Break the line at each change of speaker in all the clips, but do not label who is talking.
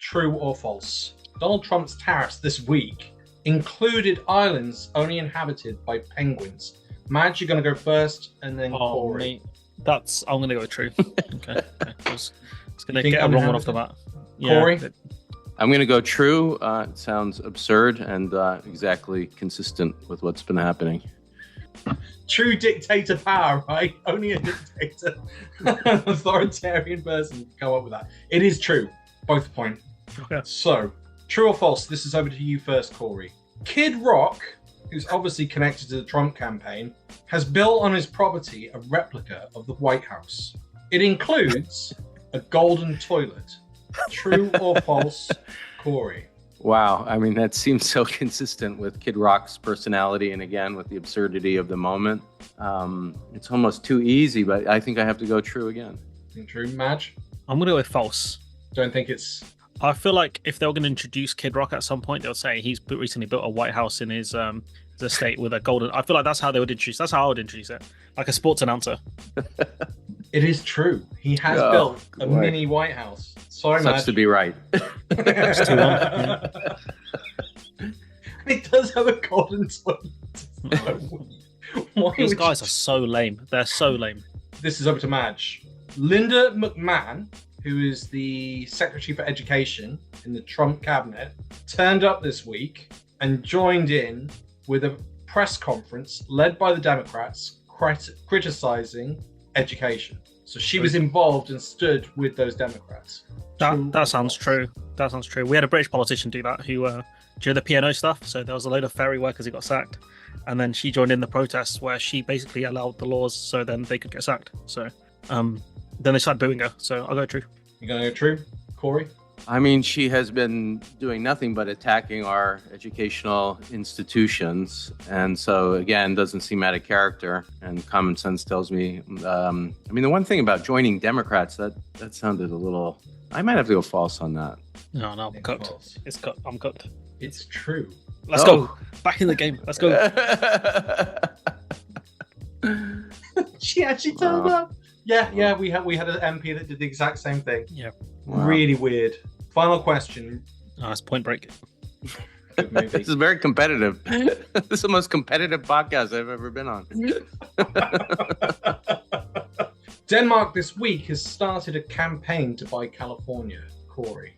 True or false? Donald Trump's tariffs this week included islands only inhabited by penguins. Madge, you're going to go first, and then Corey.
Mate. I'm going to go with true. Okay. I was going to get a wrong one off the bat.
Corey?
Yeah. I'm going to go true. It sounds absurd and exactly consistent with what's been happening.
True dictator power, right? Only a dictator, an authoritarian person can come up with that. It is true. Both point.
Okay.
So, true or false? This is over to you first, Corey. Kid Rock, who's obviously connected to the Trump campaign, has built on his property a replica of the White House. It includes a golden toilet. True or false, Corey?
Wow. I mean, that seems so consistent with Kid Rock's personality and, again, with the absurdity of the moment. It's almost too easy, but I think I have to go true again.
Think true, Madge?
I'm going to go with false.
Don't think it's...
I feel like if they were going to introduce Kid Rock at some point, they'll say he's recently built a White House in his estate with a golden... I feel like that's how they would introduce... That's how I would introduce it. Like a sports announcer.
It is true. He has built a mini White House. Sorry, Madge.
Sucks to be right.
It's too long. Yeah.
It does have a golden toilet.
These guys are so lame. They're so lame.
This is over to Madge. Linda McMahon, who is the Secretary for Education in the Trump cabinet, turned up this week and joined in with a press conference led by the Democrats criticizing education. So she was involved and stood with those Democrats.
That sounds true. That sounds true. We had a British politician do that who, during the P&O stuff, so there was a load of ferry workers who got sacked, and then she joined in the protests where she basically allowed the laws so then they could get sacked. So then they started booing her. So I'll go true.
You're going to go true? Corey?
I mean, she has been doing nothing but attacking our educational institutions. And so, again, doesn't seem out of character. And common sense tells me, I mean, the one thing about joining Democrats, that sounded a little, I might have to go false on that.
No, I'm cooked.
False.
It's cooked. I'm cooked.
It's true.
Let's go. Back in the game. Let's go.
She actually turned up. Yeah, we had an MP that did the exact same thing.
Yeah.
Wow.
Really weird. Final question.
Oh, it's Point Break.
Good movie.
This is very competitive. This is the most competitive podcast I've ever been on.
Denmark this week has started a campaign to buy California. Corey.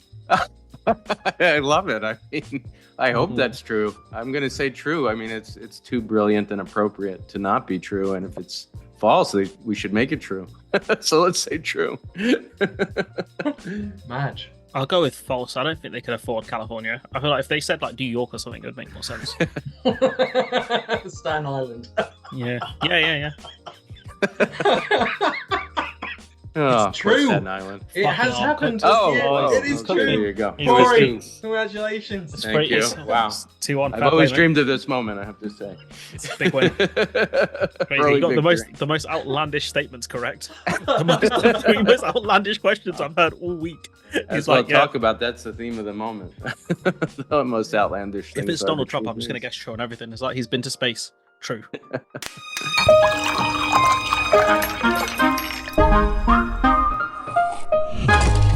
I love it. I mean, I hope that's true. I'm going to say true. I mean, it's too brilliant and appropriate to not be true. And if it's false, we should make it true. So let's say true.
Madge.
I'll go with false. I don't think they could afford California. I feel like if they said like New York or something, it would make more sense.
Staten Island.
Yeah.
Oh,
It's true.
Staten Island.
It has
Fucking
happened.
Oh,
it is
okay,
true.
there you go.
Corey, congratulations.
It's
Thank
great.
you.
It's
Wow.
2-1.
I've always dreamed of this moment, I have to say.
It's a big win. Crazy. You got the most outlandish statements correct. The three most outlandish questions I've heard all week.
As we'll talk about, that's the theme of the moment. The most outlandish things.
If it's Donald Trump, I'm just going to guess true on everything. It's like he's been to space. True.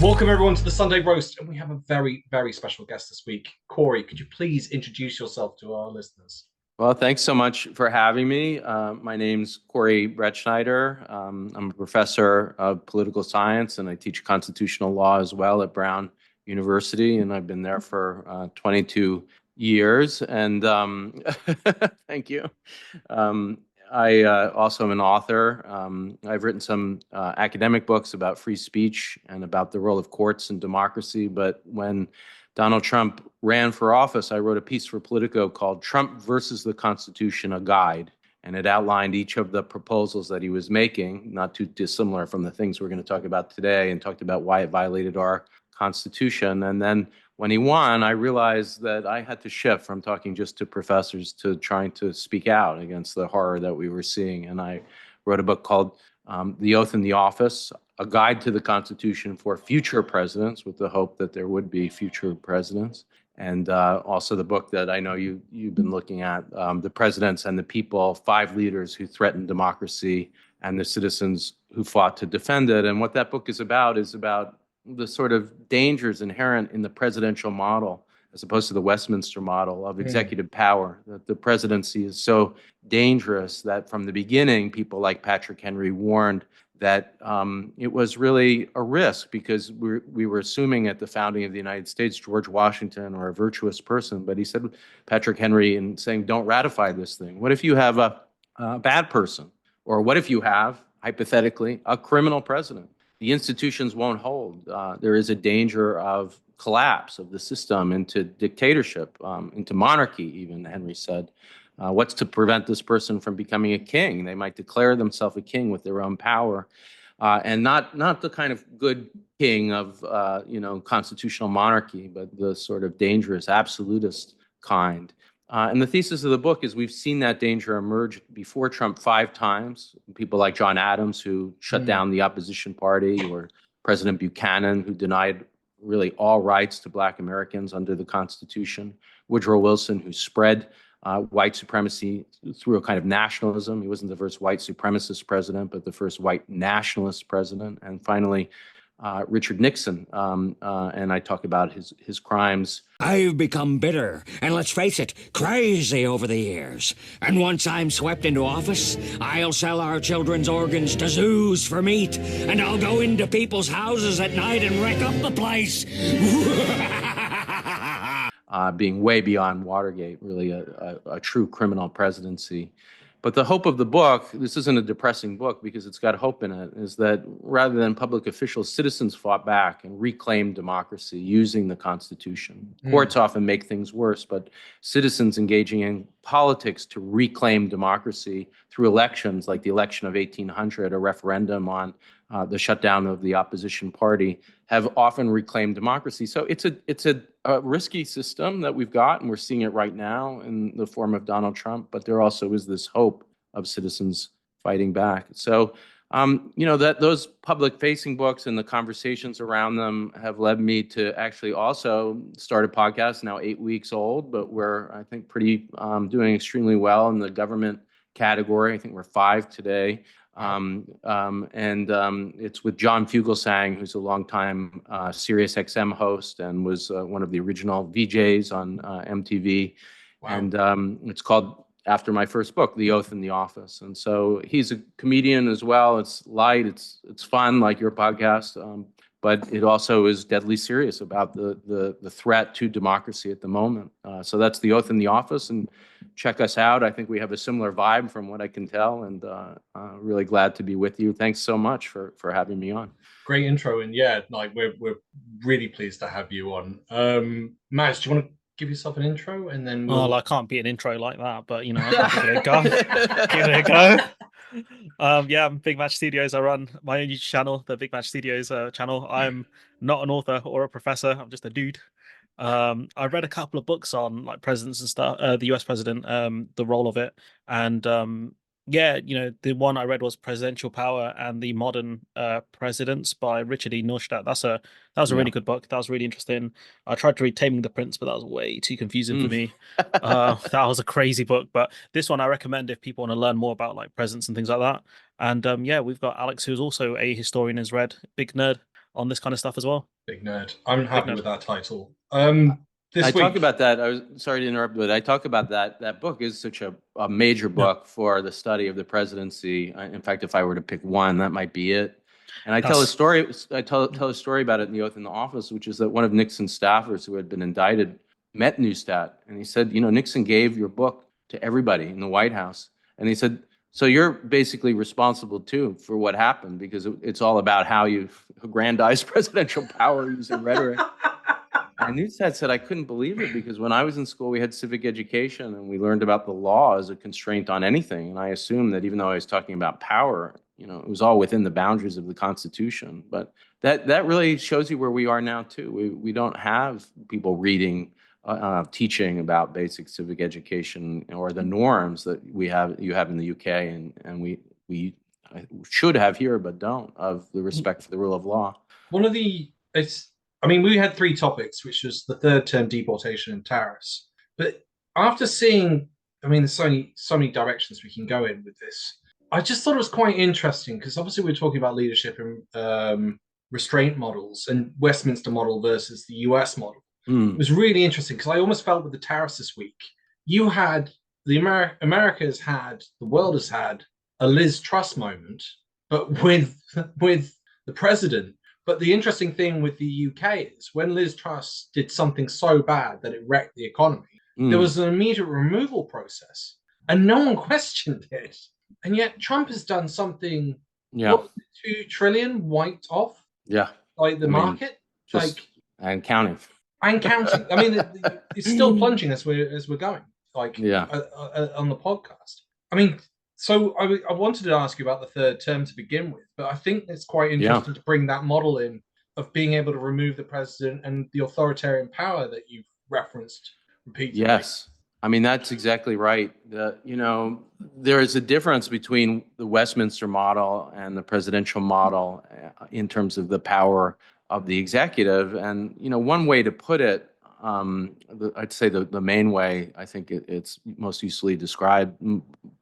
Welcome everyone to the Sunday Roast, and we have a very, very special guest this week. Corey, could you please introduce yourself to our listeners?
Well, thanks so much for having me. My name's Corey BrettSchneider. I'm a professor of political science, and I teach constitutional law as well at Brown University, and I've been there for 22 years. And thank you. I also am an author. I've written some academic books about free speech and about the role of courts in democracy. But when Donald Trump ran for office, I wrote a piece for Politico called Trump versus the Constitution, a Guide. And it outlined each of the proposals that he was making, not too dissimilar from the things we're going to talk about today, and talked about why it violated our Constitution. And then when he won, I realized that I had to shift from talking just to professors to trying to speak out against the horror that we were seeing. And I wrote a book called The Oath in the Office, a guide to the Constitution for future presidents, with the hope that there would be future presidents. And also the book that I know you've been looking at, The Presidents and the People, 5 Leaders Who Threatened Democracy and the Citizens Who Fought to Defend It. And what that book is about the sort of dangers inherent in the presidential model as opposed to the Westminster model of executive power, that the presidency is so dangerous that from the beginning, people like Patrick Henry warned that it was really a risk because we were assuming at the founding of the United States, George Washington or a virtuous person, but he said, Patrick Henry, in saying, don't ratify this thing. What if you have a bad person? Or what if you have, hypothetically, a criminal president? The institutions won't hold. There is a danger of collapse of the system into dictatorship, into monarchy, even, Henry said. What's to prevent this person from becoming a king? They might declare themselves a king with their own power, and not the kind of good king of constitutional monarchy, but the sort of dangerous absolutist kind. And the thesis of the book is we've seen that danger emerge before Trump 5 times. People like John Adams, who shut down the opposition party, or President Buchanan, who denied really all rights to Black Americans under the Constitution. Woodrow Wilson, who spread white supremacy through a kind of nationalism. He wasn't the first white supremacist president, but the first white nationalist president. And finally, Richard Nixon, and I talk about his crimes.
I've become bitter, and let's face it, crazy over the years. And once I'm swept into office, I'll sell our children's organs to zoos for meat, and I'll go into people's houses at night and wreck up the place.
Being way beyond Watergate, really a true criminal presidency. But the hope of the book, this isn't a depressing book because it's got hope in it, is that rather than public officials, citizens fought back and reclaimed democracy using the Constitution. Courts often make things worse, but citizens engaging in politics to reclaim democracy through elections, like the election of 1800, a referendum on the shutdown of the opposition party, have often reclaimed democracy. So it's a risky system that we've got, and we're seeing it right now in the form of Donald Trump, but there also is this hope of citizens fighting back. So, that those public-facing books and the conversations around them have led me to actually also start a podcast, now 8 weeks old, but we're, I think, doing extremely well in the government category. I think we're 5 today. It's with John Fugelsang, who's a longtime Sirius XM host and was one of the original VJs on MTV. Wow. And it's called, after my first book, The Oath in the Office. And so he's a comedian as well. It's light, it's fun, like your podcast, but it also is deadly serious about the threat to democracy at the moment. So that's The Oath in the Office, and check us out. I think we have a similar vibe from what I can tell, and really glad to be with you. Thanks so much for having me on.
Great intro, and yeah, like we're really pleased to have you on. Max, do you want to give yourself an intro, and then
well, I can't be an intro like that, but I'll give it a go. Give it a go. I'm Big Match Studios. I run my own YouTube channel, the Big Match Studios channel. I'm not an author or a professor. I'm just a dude. I read a couple of books on like presidents and stuff, the US president, the role of it, and the one I read was Presidential Power and the Modern Presidents by Richard E. Neustadt. That was a really good book. That was really interesting. I tried to read Taming the Prince, but that was way too confusing for me. That was a crazy book. But this one I recommend if people want to learn more about like presidents and things like that. And we've got Alex, who's also a historian, has read, big nerd on this kind of stuff as well.
Big nerd. I'm happy with that title.
Talk about that. I was sorry to interrupt, but I talk about that book is such a major book for the study of the presidency. In fact, if I were to pick one, that might be it. And I tell a story. I tell a story about it in The Oath in the Office, which is that one of Nixon's staffers who had been indicted met Neustadt, and he said, Nixon gave your book to everybody in the White House, and he said, so you're basically responsible too for what happened, because it's all about how you aggrandize presidential power using rhetoric. And Neustadt said, I couldn't believe it, because when I was in school, we had civic education and we learned about the law as a constraint on anything. And I assumed that even though I was talking about power, it was all within the boundaries of the Constitution. But that really shows you where we are now too. We don't have people reading, teaching about basic civic education or the norms that you have in the UK, and we should have here but don't, of the respect for the rule of law.
We had 3 topics, which was the third term deportation and tariffs. But after seeing, there's so many directions we can go in with this. I just thought it was quite interesting because obviously we're talking about leadership and restraint models and Westminster model versus the US model. It
Mm.
was really interesting because I almost felt with the tariffs this week, you had America's had, the world has had a Liz Truss moment, but with the president. But the interesting thing with the UK is when Liz Truss did something so bad that it wrecked the economy, there was an immediate removal process and no one questioned it. And yet Trump has done something,
Yeah.
what, 2 trillion wiped off,
Yeah.
like the
I mean,
market,
just
like,
and counting.
and counting. I mean, it's still plunging as we're going, like,
Yeah.
on the podcast. I mean, so I wanted to ask you about the third term to begin with, but I think it's quite interesting to bring that model in of being able to remove the president and the authoritarian power that you've referenced repeatedly.
Yes. I mean, that's exactly right. There is a difference between the Westminster model and the presidential model in terms of the power of the executive. And, one way to put it, I'd say the main way, I think it's most usefully described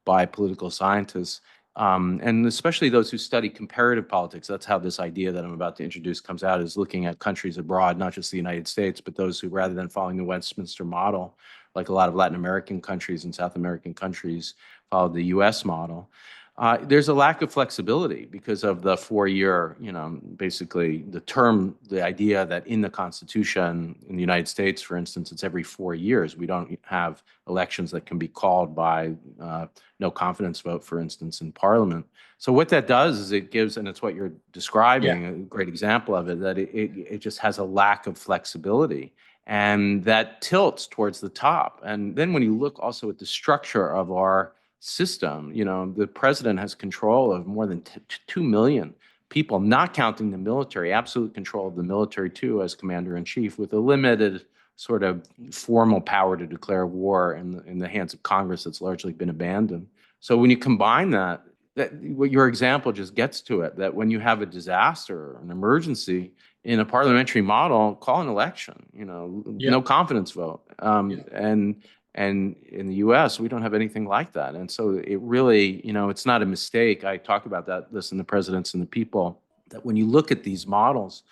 by political scientists, and especially those who study comparative politics. That's how this idea that I'm about to introduce comes out, is looking at countries abroad, not just the United States, but those who, rather than following the Westminster model, like a lot of Latin American countries and South American countries, followed the U.S. model. There's a lack of flexibility because of the 4-year, basically the idea that in the Constitution in the United States, for instance, it's every 4 years. We don't have elections that can be called by no confidence vote, for instance, in Parliament. So what that does is it gives, and it's what you're describing, a great example of it, that it just has a lack of flexibility. And that tilts towards the top. And then when you look also at the structure of our system, the president has control of more than 2 million people, not counting the military, absolute control of the military too, as commander-in-chief, with a limited sort of formal power to declare war in the hands of Congress that's largely been abandoned. So when you combine that what your example just gets to it, that when you have a disaster, an emergency, in a parliamentary model, call an election, no confidence vote. And in the U.S., we don't have anything like that. And so it really, it's not a mistake. I talk about this in The Presidents and the People, that when you look at these models,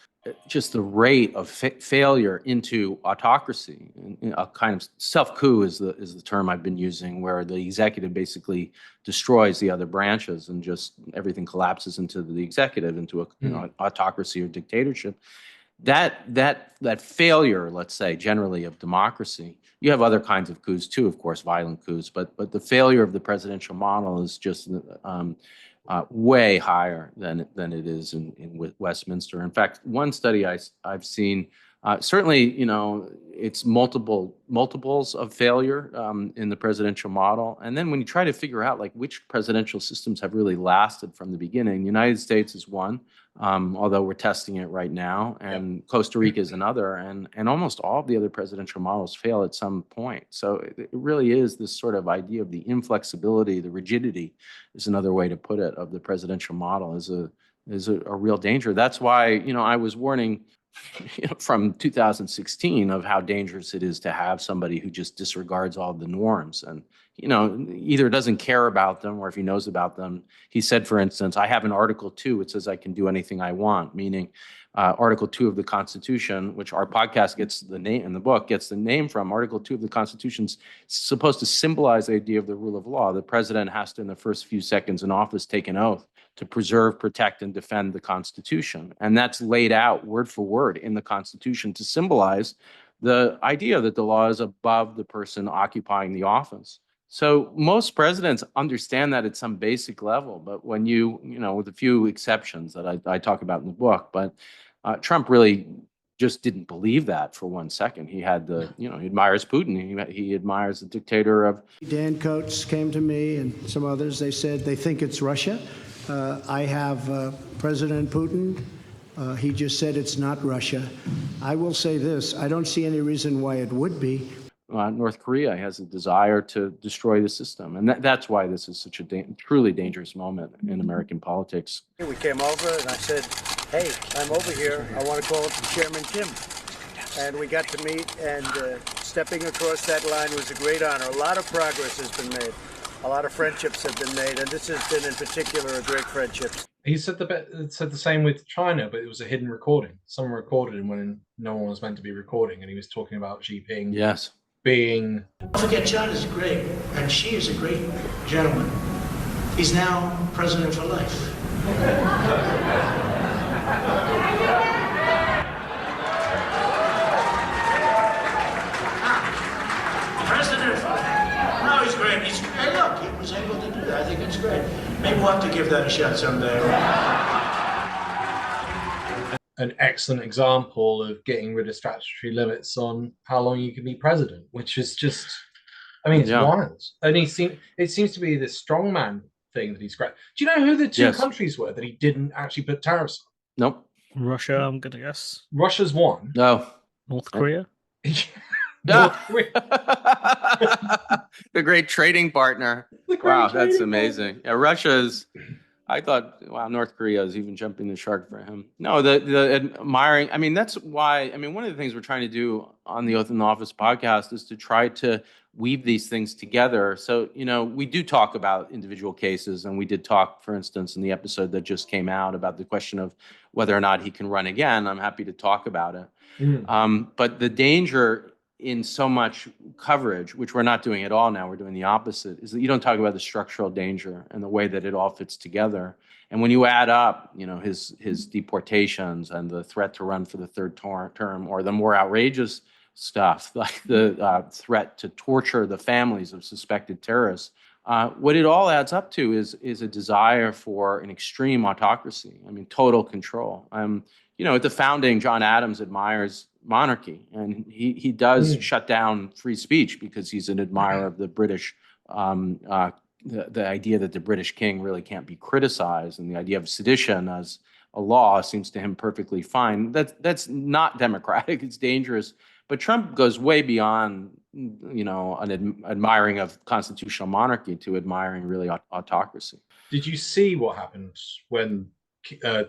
just the rate of failure into autocracy, a kind of self-coup is the term I've been using, where the executive basically destroys the other branches and just everything collapses into the executive, into a autocracy or dictatorship. That failure, let's say, generally of democracy. You have other kinds of coups too, of course, violent coups, but the failure of the presidential model is just way higher than it is in Westminster. In fact, one study I've seen, certainly, it's multiples of failure in the presidential model. And then when you try to figure out like which presidential systems have really lasted from the beginning, the United States is one, although we're testing it right now, and Costa Rica is another, and almost all of the other presidential models fail at some point. So it really is this sort of idea of the inflexibility, the rigidity is another way to put it, of the presidential model is a real danger. That's why, I was warning from 2016 of how dangerous it is to have somebody who just disregards all the norms and, either doesn't care about them, or if he knows about them. He said, for instance, I have in Article 2, it says I can do anything I want, meaning Article 2 of the Constitution, which our podcast gets the name, and the book gets the name from. Article 2 of the Constitution's supposed to symbolize the idea of the rule of law. The president has to, in the first few seconds in office, take an oath to preserve, protect, and defend the Constitution. And that's laid out word for word in the Constitution to symbolize the idea that the law is above the person occupying the office. So most presidents understand that at some basic level, but when with a few exceptions that I talk about in the book, but Trump really just didn't believe that for 1 second. He had he admires Putin. He admires the dictator of.
Dan Coates came to me and some others. They said they think it's Russia. I have President Putin. He just said it's not Russia. I will say this. I don't see any reason why it would be.
North Korea has a desire to destroy the system. And that's why this is such a truly dangerous moment in American politics.
We came over and I said, hey, I'm over here. I want to call Chairman Kim. And we got to meet, and stepping across that line was a great honor. A lot of progress has been made. A lot of friendships have been made, and this has been in particular a great friendship.
He said the same with China, but it was a hidden recording. Someone recorded him when no one was meant to be recording, and he was talking about Xi Jinping
Yes.
being.
Don't forget, China's great, and Xi is a great gentleman. He's now president for life. President for life. No, he's great. Hey, look, he was able to do that. I think it's great. Maybe we'll have to give that a shot someday.
An excellent example of getting rid of statutory limits on how long you can be president, which is just, I mean, it's wild. And it seems to be this strongman thing that he's great. Do you know who the two countries were that he didn't actually put tariffs
on? Nope.
Russia, I'm going to guess.
Russia's one.
No.
North Korea?
North Korea.
The great trading partner. Wow, that's amazing. Yeah, Russia's, I thought, wow, North Korea is even jumping the shark for him. No, the admiring, I mean, that's why, I mean, one of the things we're trying to do on the Oath in the Office podcast is to try to weave these things together. So, you know, we do talk about individual cases, and we did talk, for instance, in the episode that just came out about the question of whether or not he can run again. I'm happy to talk about it. But the danger in so much coverage, which we're not doing at all now, we're doing the opposite, is that you don't talk about the structural danger and the way that it all fits together. And when you add up, you know, his deportations and the threat to run for the third term, or the more outrageous stuff, like the threat to torture the families of suspected terrorists, what it all adds up to is a desire for an extreme autocracy. I mean, total control. You know, at the founding, John Adams admires monarchy, and he does shut down free speech because he's an admirer of the British, the idea that the British king really can't be criticized, and the idea of sedition as a law seems to him perfectly fine. That's not democratic. It's dangerous. But Trump goes way beyond, you know, an admiring of constitutional monarchy to admiring really autocracy.
Did you see what happened when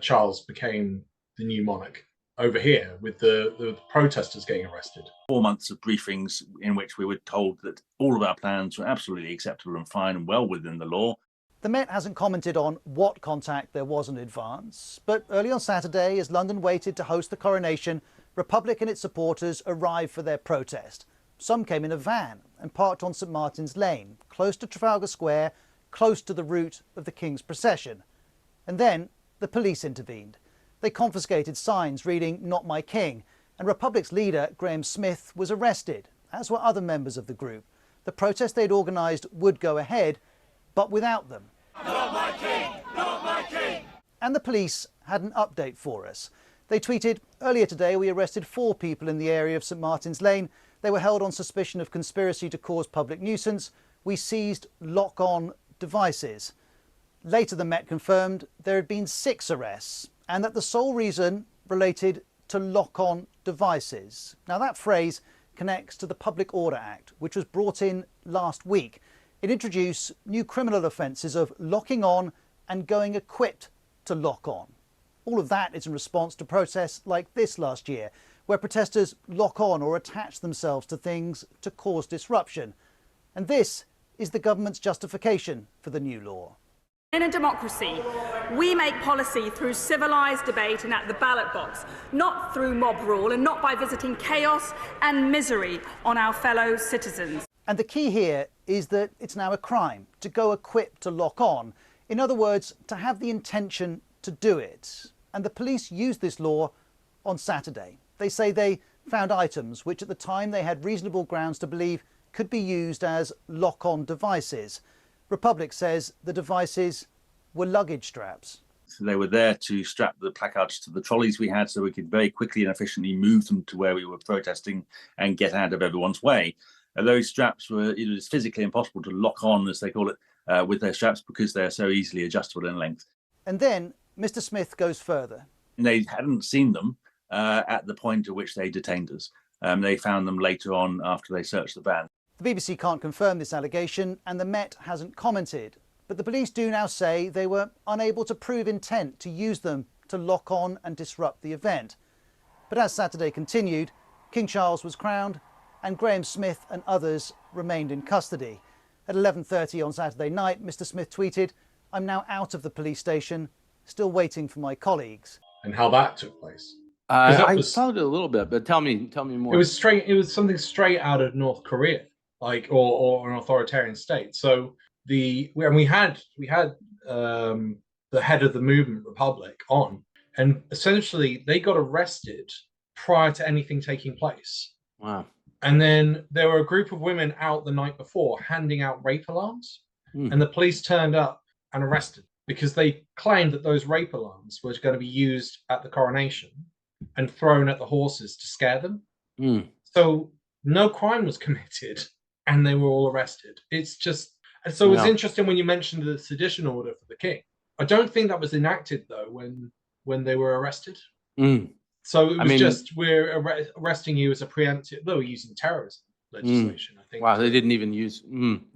Charles became the new monarch over here with the protesters getting arrested?
4 months of briefings in which we were told that all of our plans were absolutely acceptable and fine and well within the law.
The Met hasn't commented on what contact there was in advance, but early on Saturday, as London waited to host the coronation, Republic and its supporters arrived for their protest. Some came in a van and parked on St Martin's Lane, close to Trafalgar Square, close to the route of the King's procession. And then the police intervened. They confiscated signs reading "Not My King," and Republic's leader, Graham Smith, was arrested, as were other members of the group. The protest they'd organised would go ahead, but without them. Not my king! Not my king! And the police had an update for us. They tweeted, "Earlier today we arrested 4 people in the area of St Martin's Lane. They were held on suspicion of conspiracy to cause public nuisance. We seized lock-on devices." Later the Met confirmed there had been 6 arrests, and that the sole reason related to lock-on devices. Now that phrase connects to the Public Order Act, which was brought in last week. It introduced new criminal offences of locking on and going equipped to lock on. All of that is in response to protests like this last year, where protesters lock on or attach themselves to things to cause disruption. And this is the government's justification for the new law.
In a democracy, we make policy through civilised debate and at the ballot box, not through mob rule and not by visiting chaos and misery on our fellow citizens.
And the key here is that it's now a crime to go equipped to lock on. In other words, to have the intention to do it. And the police used this law on Saturday. They say they found items which at the time they had reasonable grounds to believe could be used as lock-on devices. Republic says the devices were luggage straps.
So they were there to strap the placards to the trolleys we had so we could very quickly and efficiently move them to where we were protesting and get out of everyone's way. Those straps were, it was physically impossible to lock on, as they call it, with their straps because they're so easily adjustable in length.
And then Mr. Smith goes further.
They hadn't seen them at the point at which they detained us. They found them later on after they searched the van.
The BBC can't confirm this allegation and the Met hasn't commented. But the police do now say they were unable to prove intent to use them to lock on and disrupt the event. But as Saturday continued, King Charles was crowned and Graham Smith and others remained in custody. At 11:30 on Saturday night, Mr. Smith tweeted, "I'm now out of the police station Still waiting for my colleagues.
And how that took place. That
I
was-
followed it a little bit, but tell me more.
It was something straight out of North Korea, like or an authoritarian state. So we had the head of the movement Republic on, and essentially they got arrested prior to anything taking place.
Wow.
And then there were a group of women out the night before handing out rape alarms, and the police turned up and arrested because they claimed that those rape alarms were going to be used at the coronation and thrown at the horses to scare them. So no crime was committed, and they were all arrested. It's just so it's interesting when you mentioned the sedition order for the king. I don't think that was enacted though when they were arrested. So it was just we're arresting you as a preemptive. They were using terrorism legislation, I think.
Wow, they didn't even use.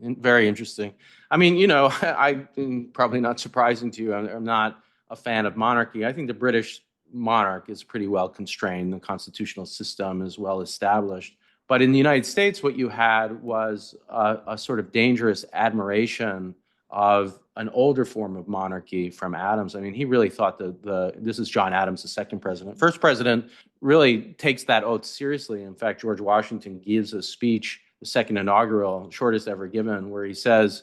Very interesting. I mean, I probably not surprising to you. I'm not a fan of monarchy. I think the British monarch is pretty well constrained. The constitutional system is well established. But in the United States, what you had was a sort of dangerous admiration of an older form of monarchy from Adams. I mean, he really thought this is John Adams, the second president. First president really takes that oath seriously. In fact, George Washington gives a speech, the second inaugural, shortest ever given, where he says,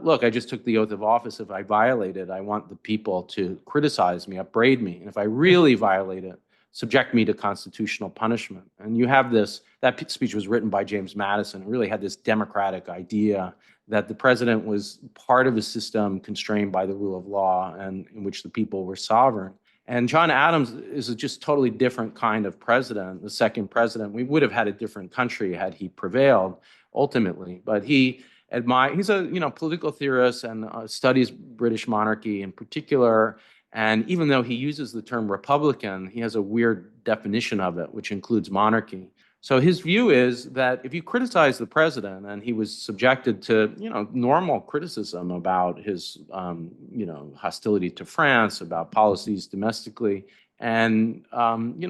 look, I just took the oath of office. If I violate it, I want the people to criticize me, upbraid me. And if I really violate it, subject me to constitutional punishment. And you have that speech was written by James Madison. It really had this democratic idea that the president was part of a system constrained by the rule of law and in which the people were sovereign. And John Adams is a just totally different kind of president, the second president. We would have had a different country had he prevailed ultimately. But he's a political theorist and studies British monarchy in particular. And even though he uses the term Republican, he has a weird definition of it, which includes monarchy. So his view is that if you criticize the president, and he was subjected to, normal criticism about his, hostility to France, about policies domestically, and,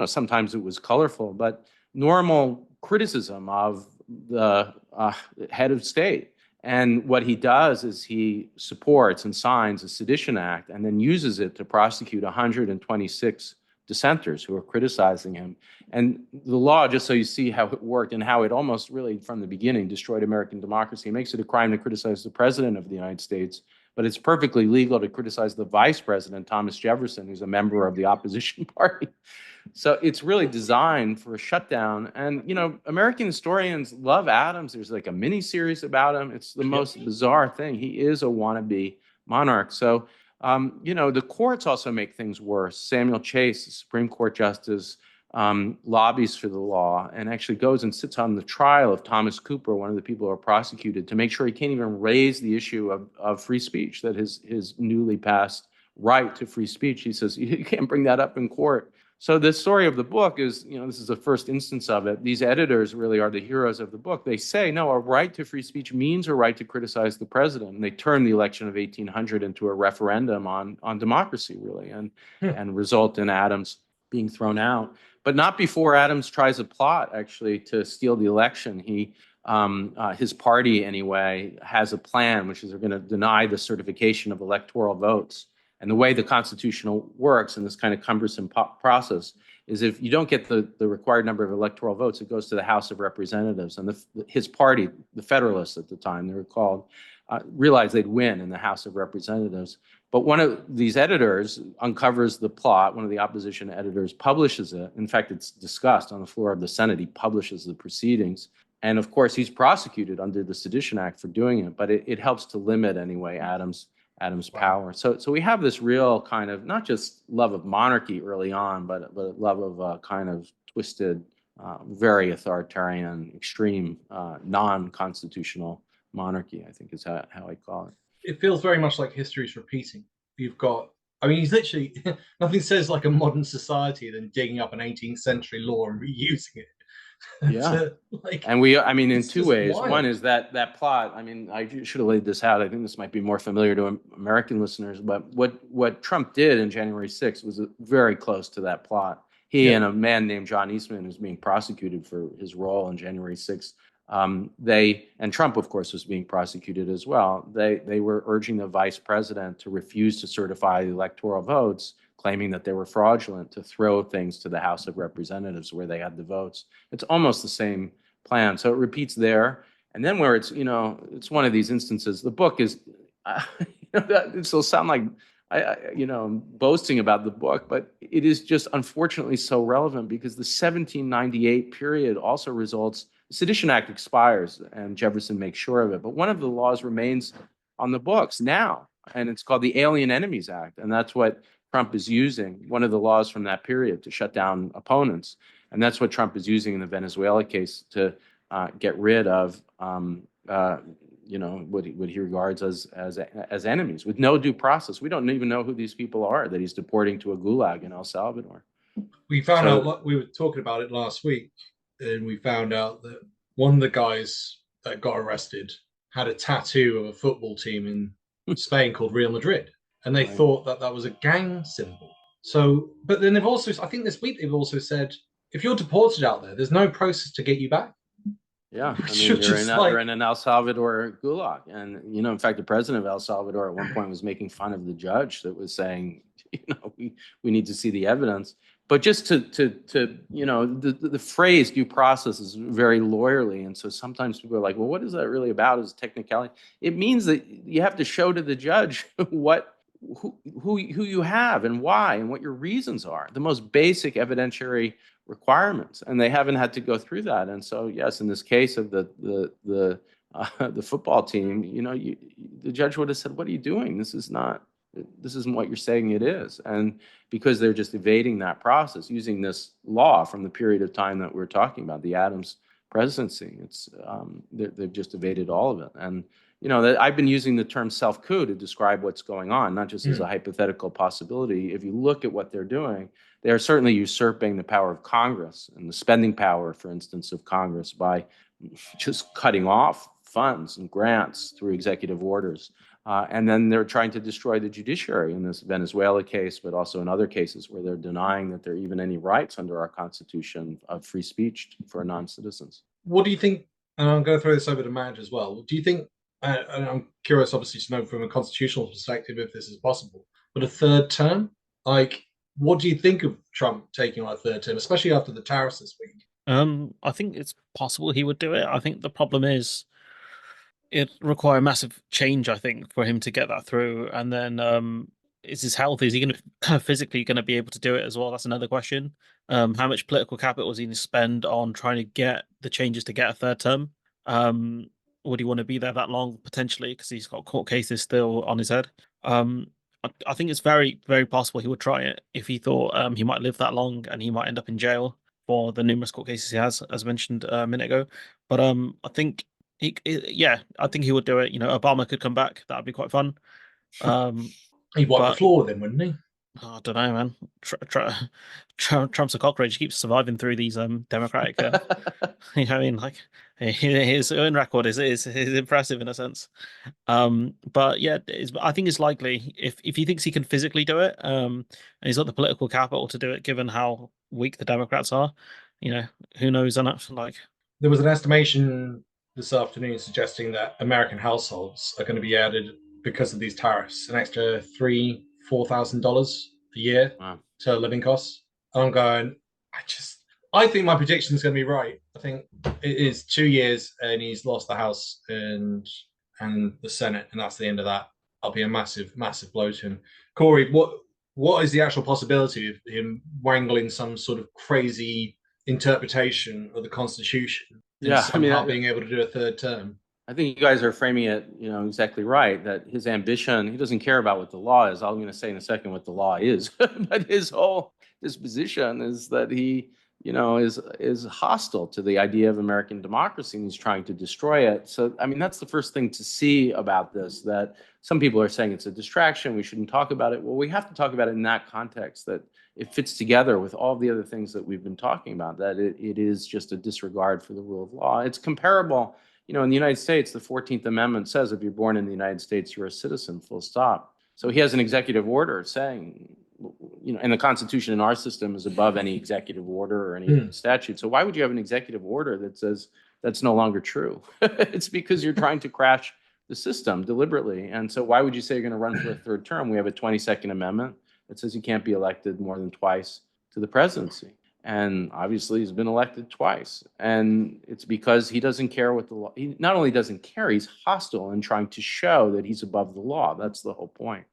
sometimes it was colorful, but normal criticism of the head of state. And what he does is he supports and signs a Sedition Act and then uses it to prosecute 126 dissenters who are criticizing him. And the law, just so you see how it worked and how it almost really from the beginning destroyed American democracy, it makes it a crime to criticize the president of the United States, but it's perfectly legal to criticize the vice president, Thomas Jefferson, who's a member of the opposition party. So it's really designed for a shutdown. And, American historians love Adams. There's like a mini series about him. It's the most bizarre thing. He is a wannabe monarch. So, the courts also make things worse. Samuel Chase, the Supreme Court justice, lobbies for the law and actually goes and sits on the trial of Thomas Cooper, one of the people who are prosecuted, to make sure he can't even raise the issue of free speech, that his newly passed right to free speech. He says, you can't bring that up in court. So the story of the book is, this is the first instance of it. These editors really are the heroes of the book. They say, no, a right to free speech means a right to criticize the president. And they turn the election of 1800 into a referendum on democracy, really, and result in Adams being thrown out. But not before Adams tries a plot, actually, to steal the election. His party, anyway, has a plan, which is they're going to deny the certification of electoral votes. And the way the Constitution works in this kind of cumbersome process is if you don't get the required number of electoral votes, it goes to the House of Representatives. And his party, the Federalists at the time, they were called, realized they'd win in the House of Representatives. But one of these editors uncovers the plot. One of the opposition editors publishes it. In fact, it's discussed on the floor of the Senate. He publishes the proceedings. And of course, he's prosecuted under the Sedition Act for doing it. But it helps to limit, anyway, Adams' power. So we have this real kind of not just love of monarchy early on, but love of a kind of twisted, very authoritarian, extreme, non-constitutional monarchy, I think is how I call it.
It feels very much like history's repeating. You've got, he's literally, nothing says like a modern society than digging up an 18th century law and reusing it.
Yeah. In two ways. Wild. One is that plot. I should have laid this out. I think this might be more familiar to American listeners, but what Trump did in January 6th was very close to that plot. He and a man named John Eastman, who's being prosecuted for his role in January 6th, And Trump, of course, was being prosecuted as well. They were urging the vice president to refuse to certify the electoral votes, claiming that they were fraudulent, to throw things to the House of Representatives where they had the votes. It's almost the same plan. So it repeats there. And then where it's, it's one of these instances, the book is, it'll sound like, I'm boasting about the book, but it is just unfortunately so relevant because the 1798 period also results, the Sedition Act expires and Jefferson makes sure of it, but one of the laws remains on the books now, and it's called the Alien Enemies Act, and that's what Trump is using, one of the laws from that period, to shut down opponents, and that's what Trump is using in the Venezuela case to get rid of what he regards as enemies with no due process. We don't even know who these people are that he's deporting to a gulag in El Salvador.
We found out, we were talking about it last week, and we found out that one of the guys that got arrested had a tattoo of a football team in Spain called Real Madrid, and they thought that was a gang symbol. So, but then they've also, I think this week they've also said, if you're deported out there, there's no process to get you back.
Yeah, I mean, you're in an El Salvador gulag. And, in fact, the president of El Salvador at one point was making fun of the judge that was saying, we need to see the evidence. But just the phrase due process is very lawyerly. And so sometimes people are like, well, what is that really about as a technicality? It means that you have to show to the judge who you have and why and what your reasons are, the most basic evidentiary requirements, and they haven't had to go through that. And so, yes, in this case of the football team, the judge would have said, "What are you doing? This isn't what you're saying it is." And because they're just evading that process, using this law from the period of time that we're talking about, the Adams presidency, they've just evaded all of it. And I've been using the term self-coup to describe what's going on, not just as a hypothetical possibility. If you look at what they're doing, they are certainly usurping the power of Congress and the spending power, for instance, of Congress by just cutting off funds and grants through executive orders. And then they're trying to destroy the judiciary in this Venezuela case, but also in other cases where they're denying that there are even any rights under our Constitution of free speech for non-citizens.
What do you think, and I'm going to throw this over to Madge as well, do you think, and I'm curious obviously to know from a constitutional perspective if this is possible, but a third term, what do you think of Trump taking on a third term, especially after the tariffs this week?
I think it's possible he would do it. I think the problem is it require massive change, I think, for him to get that through. And then is his health, is he going to physically going to be able to do it as well? That's another question. How much political capital is he going to spend on trying to get the changes to get a third term? Would he want to be there that long potentially because he's got court cases still on his head? I think it's very, very possible he would try it if he thought he might live that long and he might end up in jail for the numerous court cases he has, as mentioned a minute ago. But I think I think he would do it. Obama could come back. That'd be quite fun.
He'd wipe the floor with him, wouldn't he?
I don't know, man. Trump's a cockroach. He keeps surviving through these democratic. His own record is impressive in a sense. But yeah, I think it's likely if he thinks he can physically do it, and he's got the political capital to do it, given how weak the Democrats are. Who knows?
There was an estimation this afternoon suggesting that American households are going to be added because of these tariffs an extra $3,000-$4,000 a year to living costs. And I'm going, I think my prediction is going to be right. I think it is 2 years and he's lost the House and the Senate, and that's the end of that. That'll be a massive, massive blow to him. Corey, what is the actual possibility of him wrangling some sort of crazy interpretation of the Constitution and somehow being able to do a third term?
I think you guys are framing it, exactly right, that his ambition, he doesn't care about what the law is. I'm going to say in a second what the law is, but his whole disposition is that he, is hostile to the idea of American democracy, and he's trying to destroy it. So, that's the first thing to see about this, that some people are saying it's a distraction, we shouldn't talk about it. Well, we have to talk about it in that context, that it fits together with all the other things that we've been talking about, that it is just a disregard for the rule of law. It's comparable. In the United States, the 14th Amendment says if you're born in the United States, you're a citizen, full stop. So he has an executive order saying, and the Constitution in our system is above any executive order or any statute. So why would you have an executive order that says that's no longer true. It's because you're trying to crash the system deliberately. And so why would you say you're going to run for a third term? We have a 22nd Amendment that says you can't be elected more than twice to the presidency. And obviously he's been elected twice. And it's because he doesn't care what the law, he not only doesn't care, he's hostile and trying to show that he's above the law. That's the whole point.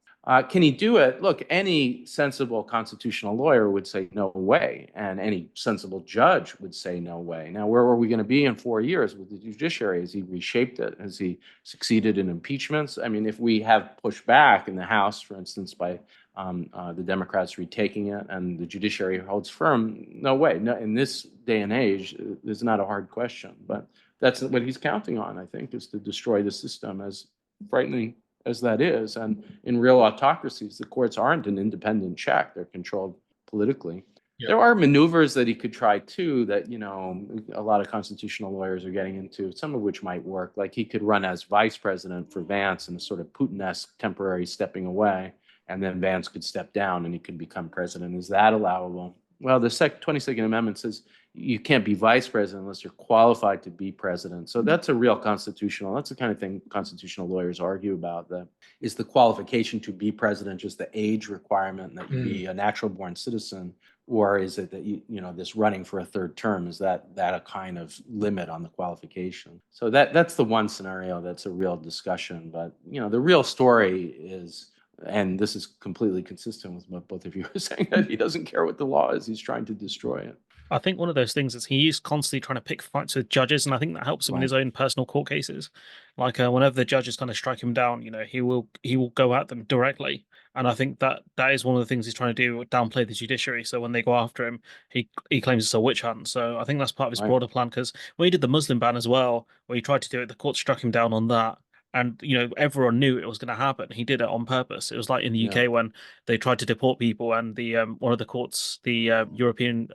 Can he do it? Look, any sensible constitutional lawyer would say no way, and any sensible judge would say no way. Now, where are we going to be in 4 years with the judiciary? Has he reshaped it? Has he succeeded in impeachments? I mean, if we have pushed back in the House, for instance, by the Democrats retaking it, and the judiciary holds firm, no way. No, in this day and age, it's not a hard question. But that's what he's counting on, I think, is to destroy the system, as frightening as that is. And in real autocracies, the courts aren't an independent check. They're controlled politically. Yeah. There are maneuvers that he could try too that, you know, a lot of constitutional lawyers are getting into, some of which might work. Like he could run as vice president for Vance in a sort of Putin-esque temporary stepping away, and then Vance could step down and he could become president. Is that allowable? Well, the 22nd Amendment says you can't be vice president unless you're qualified to be president. So that's a real constitutional, that's the kind of thing constitutional lawyers argue about. That is the qualification to be president, just the age requirement that you be a natural born citizen, or is it that you know, this running for a third term, is that a kind of limit on the qualification? So that's the one scenario that's a real discussion. But you know, the real story is, and this is completely consistent with what both of you are saying, that he doesn't care what the law is. He's trying to destroy it.
I think one of those things is he is constantly trying to pick fights with judges, and I think that helps him in his own personal court cases. Like whenever the judges kind of strike him down, you know, he will go at them directly. And I think that is one of the things he's trying to do, downplay the judiciary. So when they go after him, he claims it's a witch hunt. So I think that's part of his broader plan. Because when he did the Muslim ban as well, where he tried to do it, the court struck him down on that. And, you know, everyone knew it was going to happen. He did it on purpose. It was like in the UK when they tried to deport people, and the one of the courts, the European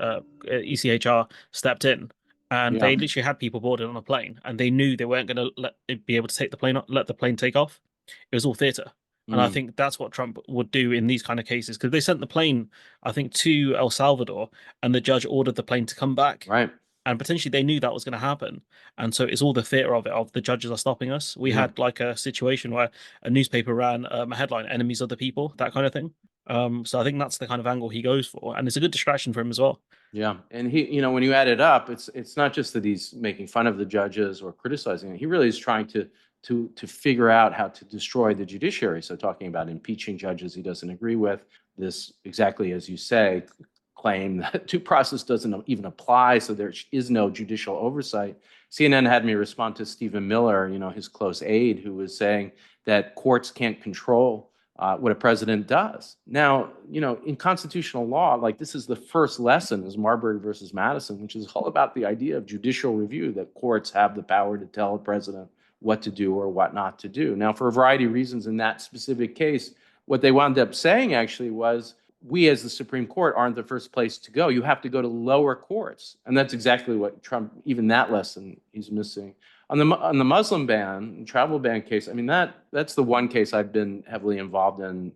ECHR, stepped in, and they literally had people boarded on a plane, and they knew they weren't going to be able to take the plane, let the plane take off. It was all theater. And I think that's what Trump would do in these kind of cases, because they sent the plane, I think, to El Salvador, and the judge ordered the plane to come back.
Right.
And potentially they knew that was going to happen. And so it's all the theater of it, of the judges are stopping us. We had like a situation where a newspaper ran a headline, enemies of the people, that kind of thing. So I think that's the kind of angle he goes for. And it's a good distraction for him as well.
Yeah. And he, you know, when you add it up, it's not just that he's making fun of the judges or criticizing it. He really is trying to figure out how to destroy the judiciary. So talking about impeaching judges he doesn't agree with, this, exactly as you say, claim that due process doesn't even apply, so there is no judicial oversight. CNN had me respond to Stephen Miller, you know, his close aide, who was saying that courts can't control what a president does. Now, you know, in constitutional law, like this is the first lesson, is Marbury versus Madison, which is all about the idea of judicial review, that courts have the power to tell a president what to do or what not to do. Now, for a variety of reasons in that specific case, what they wound up saying actually was, we as the Supreme Court aren't the first place to go. You have to go to lower courts. And that's exactly what Trump, even that lesson he's missing. On the Muslim ban, travel ban case, I mean, that's the one case I've been heavily involved in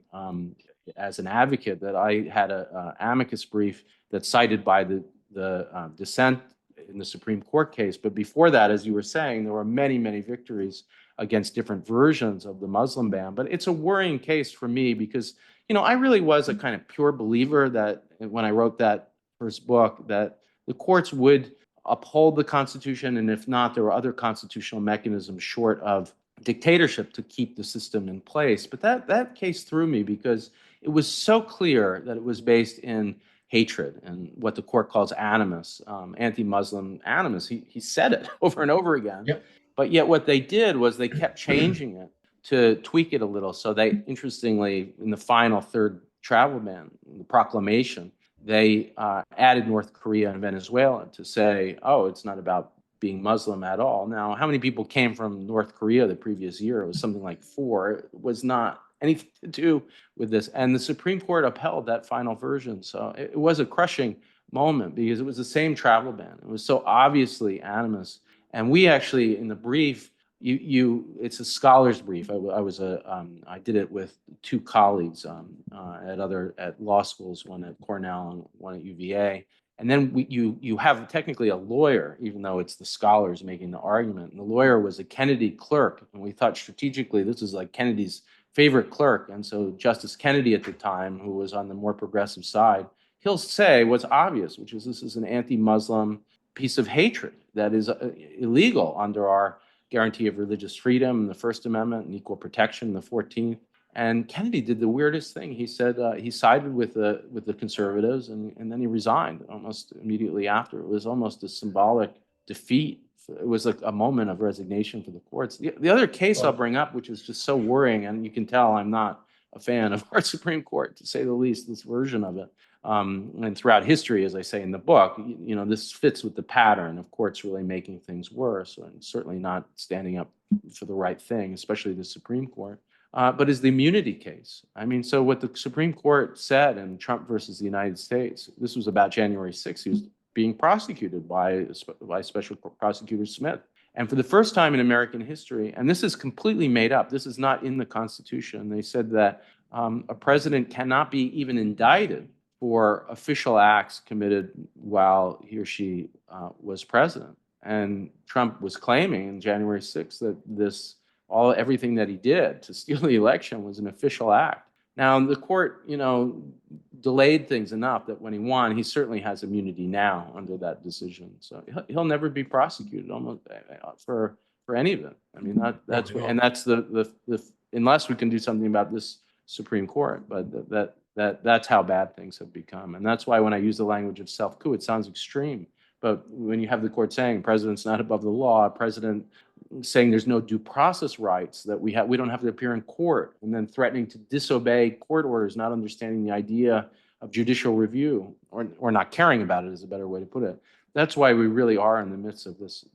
as an advocate, that I had a amicus brief that's cited by the dissent in the Supreme Court case. But before that, as you were saying, there were many, many victories against different versions of the Muslim ban. But it's a worrying case for me because, you know, I really was a kind of pure believer that when I wrote that first book, that the courts would uphold the Constitution, and if not, there were other constitutional mechanisms short of dictatorship to keep the system in place. But that case threw me because it was so clear that it was based in hatred and what the court calls animus, anti-Muslim animus. He said it over and over again. Yep. But yet what they did was they kept changing it to tweak it a little. So they, interestingly, in the final third travel ban, the proclamation, they added North Korea and Venezuela to say, oh, it's not about being Muslim at all. Now, how many people came from North Korea the previous year? It was something like 4. It was not anything to do with this. And the Supreme Court upheld that final version. So it was a crushing moment because it was the same travel ban. It was so obviously animus. And we actually, in the brief, it's a scholar's brief. I did it with 2 colleagues at law schools, one at Cornell and one at UVA. And then you have technically a lawyer, even though it's the scholars making the argument. And the lawyer was a Kennedy clerk. And we thought strategically this is like Kennedy's favorite clerk. And so Justice Kennedy at the time, who was on the more progressive side, he'll say what's obvious, which is this is an anti-Muslim piece of hatred that is illegal under our guarantee of religious freedom, the First Amendment, and equal protection, the 14th. And Kennedy did the weirdest thing. He said he sided with the conservatives, and then he resigned almost immediately after. It was almost a symbolic defeat. It was like a moment of resignation for the courts. The other case I'll bring up, which is just so worrying, and you can tell I'm not a fan of our Supreme Court, to say the least, this version of it. And throughout history, as I say in the book, this fits with the pattern of courts really making things worse, and certainly not standing up for the right thing, especially the Supreme Court. But is the immunity case. I mean, so what the Supreme Court said in Trump versus the United States, this was about January 6th. He was being prosecuted by Special Prosecutor Smith. And for the first time in American history, and this is completely made up, this is not in the Constitution, they said that a president cannot be even indicted for official acts committed while he or she was president. And Trump was claiming on January 6th that everything that he did to steal the election was an official act. Now, the court, delayed things enough that when he won, he certainly has immunity now under that decision. So he'll never be prosecuted almost for any of it. I mean, that's the unless we can do something about this Supreme Court, but that's how bad things have become. And that's why when I use the language of self-coup, it sounds extreme. But when you have the court saying president's not above the law, president saying there's no due process rights, that we don't have to appear in court, and then threatening to disobey court orders, not understanding the idea of judicial review, or not caring about it is a better way to put it. That's why we really are in the midst of this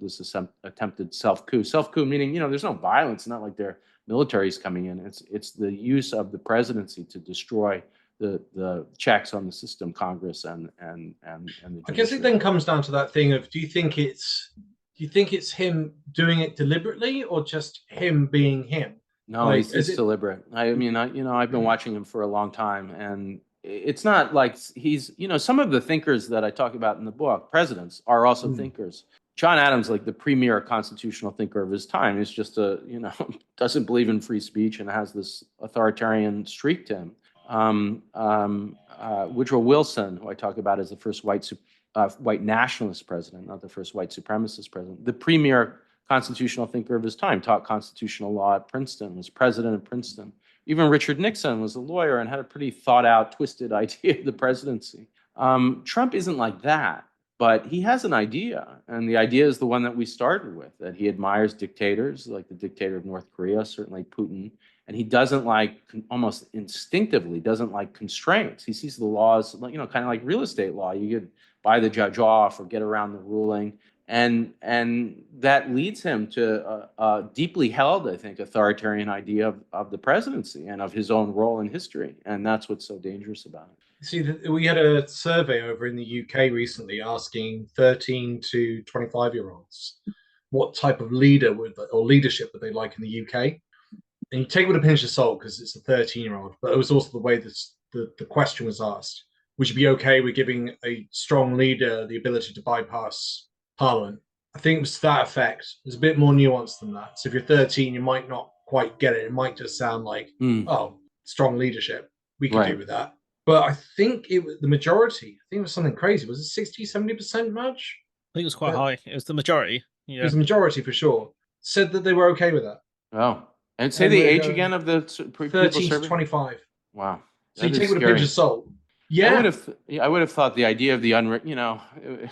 attempted self-coup. Self-coup meaning, there's no violence, not like their military is coming in. It's the use of the presidency to destroy the checks on the system, Congress and the
I guess it then comes down to that thing of, do you think it's him doing it deliberately or just him being him?
No, it's deliberate. I mean, I've been watching him for a long time, and it's not like he's, some of the thinkers that I talk about in the book, presidents, are also thinkers. John Adams, like the premier constitutional thinker of his time, is just doesn't believe in free speech and has this authoritarian streak to him. Woodrow Wilson, who I talk about as the first white nationalist president, not the first white supremacist president, the premier constitutional thinker of his time, taught constitutional law at Princeton, was president of Princeton. Even Richard Nixon was a lawyer and had a pretty thought out, twisted idea of the presidency. Trump isn't like that, but he has an idea. And the idea is the one that we started with, that he admires dictators, like the dictator of North Korea, certainly Putin. And he doesn't almost instinctively doesn't like constraints. He sees the laws, kind of like real estate law. You could buy the judge off or get around the ruling. And that leads him to a deeply held, I think, authoritarian idea of the presidency and of his own role in history. And that's what's so dangerous about it.
See, we had a survey over in the UK recently asking 13 to 25-year-olds what type of leader or leadership would they like in the UK. And you take it with a pinch of salt because it's a 13-year-old, but it was also the way the question was asked. Would you be okay with giving a strong leader the ability to bypass Parliament? I think it was to that effect. There's a bit more nuance than that. So if you're 13, you might not quite get it. It might just sound like, strong leadership. We can do with that. But I think it was the majority. I think it was something crazy. Was it 60, 70% much?
I think it was quite high. It was the majority. Yeah.
It was the majority for sure. Said that they were okay with that.
Oh. And say the age again of the
13 to 25.
Wow.
So you take it with a pinch of salt. Yeah.
I would have thought the idea of the unwritten, I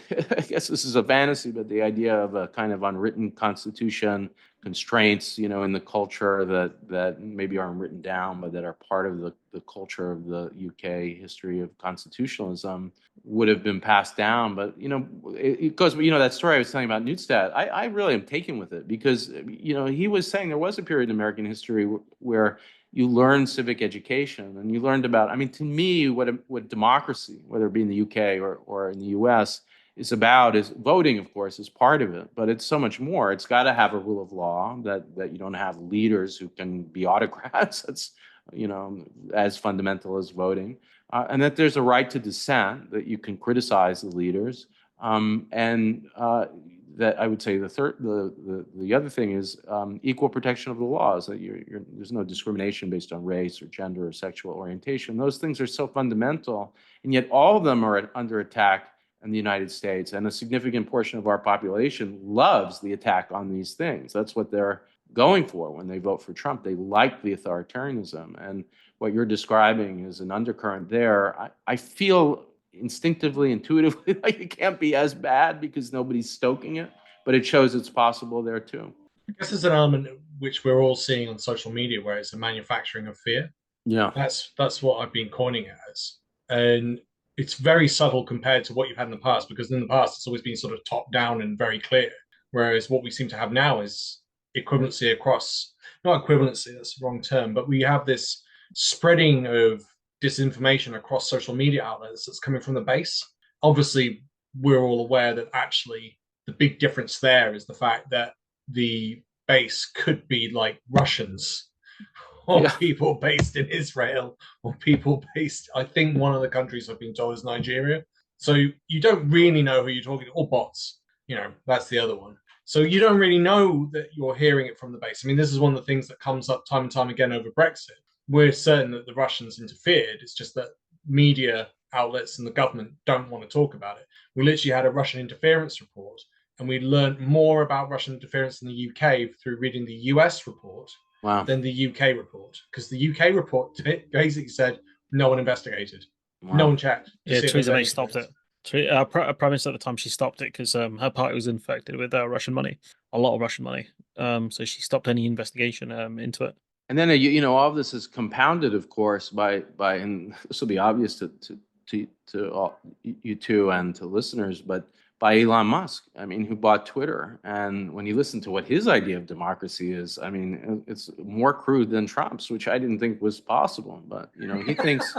guess this is a fantasy, but the idea of a kind of unwritten constitution, constraints, in the culture that maybe aren't written down, but that are part of the culture of the UK history of constitutionalism would have been passed down. But, it goes, that story I was telling about Neustadt, I really am taken with it because, he was saying there was a period in American history where you learn civic education and you learned about, to me, what democracy, whether it be in the UK or in the US, is about is voting, of course, is part of it, but it's so much more. It's got to have a rule of law that you don't have leaders who can be autocrats. That's as fundamental as voting, and that there's a right to dissent, that you can criticize the leaders, and that I would say the other thing is equal protection of the laws. That there's no discrimination based on race or gender or sexual orientation. Those things are so fundamental, and yet all of them are under attack in the United States, and a significant portion of our population loves the attack on these things. That's what they're going for when they vote for Trump. They like the authoritarianism, and what you're describing is an undercurrent there. I feel instinctively, intuitively, like it can't be as bad because nobody's stoking it, but it shows it's possible there too.
I guess there's an element which we're all seeing on social media where it's a manufacturing of fear.
Yeah,
that's what I've been coining it as, and it's very subtle compared to what you've had in the past, because in the past it's always been sort of top down and very clear, whereas what we seem to have now is equivalency across, not equivalency, that's the wrong term, but we have this spreading of disinformation across social media outlets that's coming from the base. Obviously, we're all aware that actually the big difference there is the fact that the base could be like Russians or people based in Israel or people based, I think one of the countries I've been told is Nigeria. So you don't really know who you're talking to, or bots, that's the other one. So you don't really know that you're hearing it from the base. I mean, this is one of the things that comes up time and time again over Brexit. We're certain that the Russians interfered. It's just that media outlets and the government don't want to talk about it. We literally had a Russian interference report, and we learned more about Russian interference in the UK through reading the US report than the UK report, because the UK report basically said no one investigated, no one checked.
Yeah, Theresa May stopped it. Prime Minister at the time, she stopped it because her party was infected with Russian money, a lot of Russian money. So she stopped any investigation into it.
And then all of this is compounded, of course, by and this will be obvious to all, you two and to listeners, but by Elon Musk, who bought Twitter. And when you listen to what his idea of democracy is, it's more crude than Trump's, which I didn't think was possible. But, he thinks...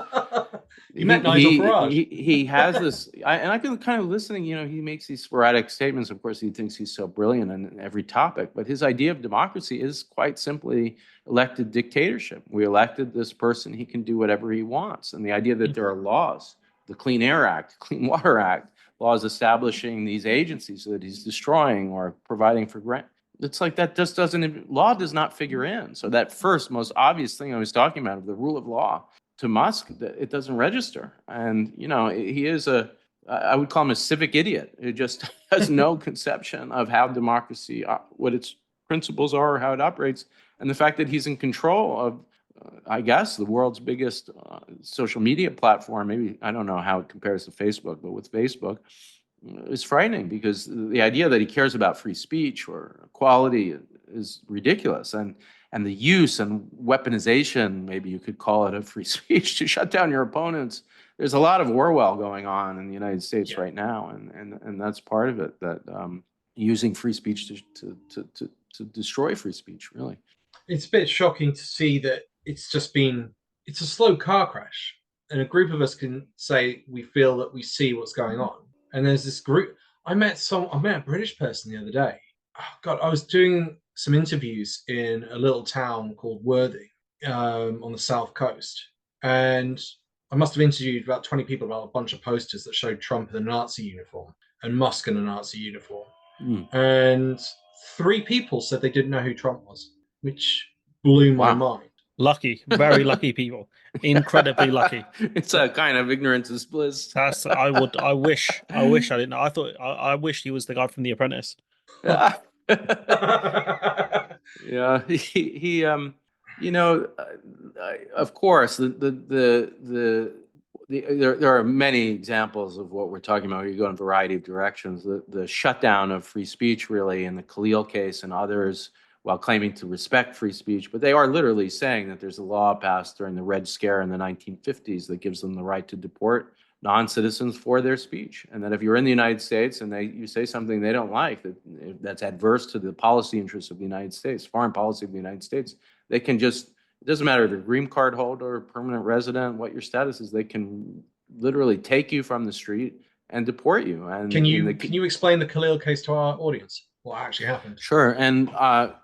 You met Nigel Farage.
He has this... I've been kind of listening, he makes these sporadic statements. Of course, he thinks he's so brilliant in every topic. But his idea of democracy is quite simply elected dictatorship. We elected this person, he can do whatever he wants. And the idea that there are laws, the Clean Air Act, Clean Water Act, laws establishing these agencies that he's destroying or providing for grant. It's like that just doesn't, law does not figure in. So that first most obvious thing I was talking about, the rule of law, to Musk, it doesn't register. And, he is I would call him a civic idiot who just has no conception of how democracy, what its principles are, or how it operates. And the fact that he's in control of, I guess, the world's biggest social media platform, maybe, I don't know how it compares to Facebook, but with Facebook, is frightening, because the idea that he cares about free speech or equality is ridiculous. And the use and weaponization, maybe you could call it, of free speech to shut down your opponents. There's a lot of Orwell going on in the United States right now, and that's part of it, that using free speech to destroy free speech, really. It's
a bit shocking to see that it's a slow car crash, and a group of us can say we feel that we see what's going on. And there's this group. I met a British person the other day. Oh God, I was doing some interviews in a little town called Worthing on the south coast, and I must have interviewed about 20 people about a bunch of posters that showed Trump in a Nazi uniform and Musk in a Nazi uniform. And 3 people said they didn't know who Trump was, which blew my mind.
Lucky, very lucky people, incredibly lucky.
It's a kind of ignorance is bliss.
I wish I didn't know. I wish he was the guy from The Apprentice.
Yeah. Yeah, he of course, there are many examples of what we're talking about. You go in a variety of directions. The shutdown of free speech, really, in the Khalil case and others, while claiming to respect free speech, but they are literally saying that there's a law passed during the Red Scare in the 1950s that gives them the right to deport non-citizens for their speech, and that if you're in the United States and you say something they don't like, that's adverse to the policy interests of the United States, foreign policy of the United States, they can just, it doesn't matter if you're a green card holder, permanent resident, what your status is, they can literally take you from the street and deport you. And
can you explain the Khalil case to our audience? what actually happened.
Sure, and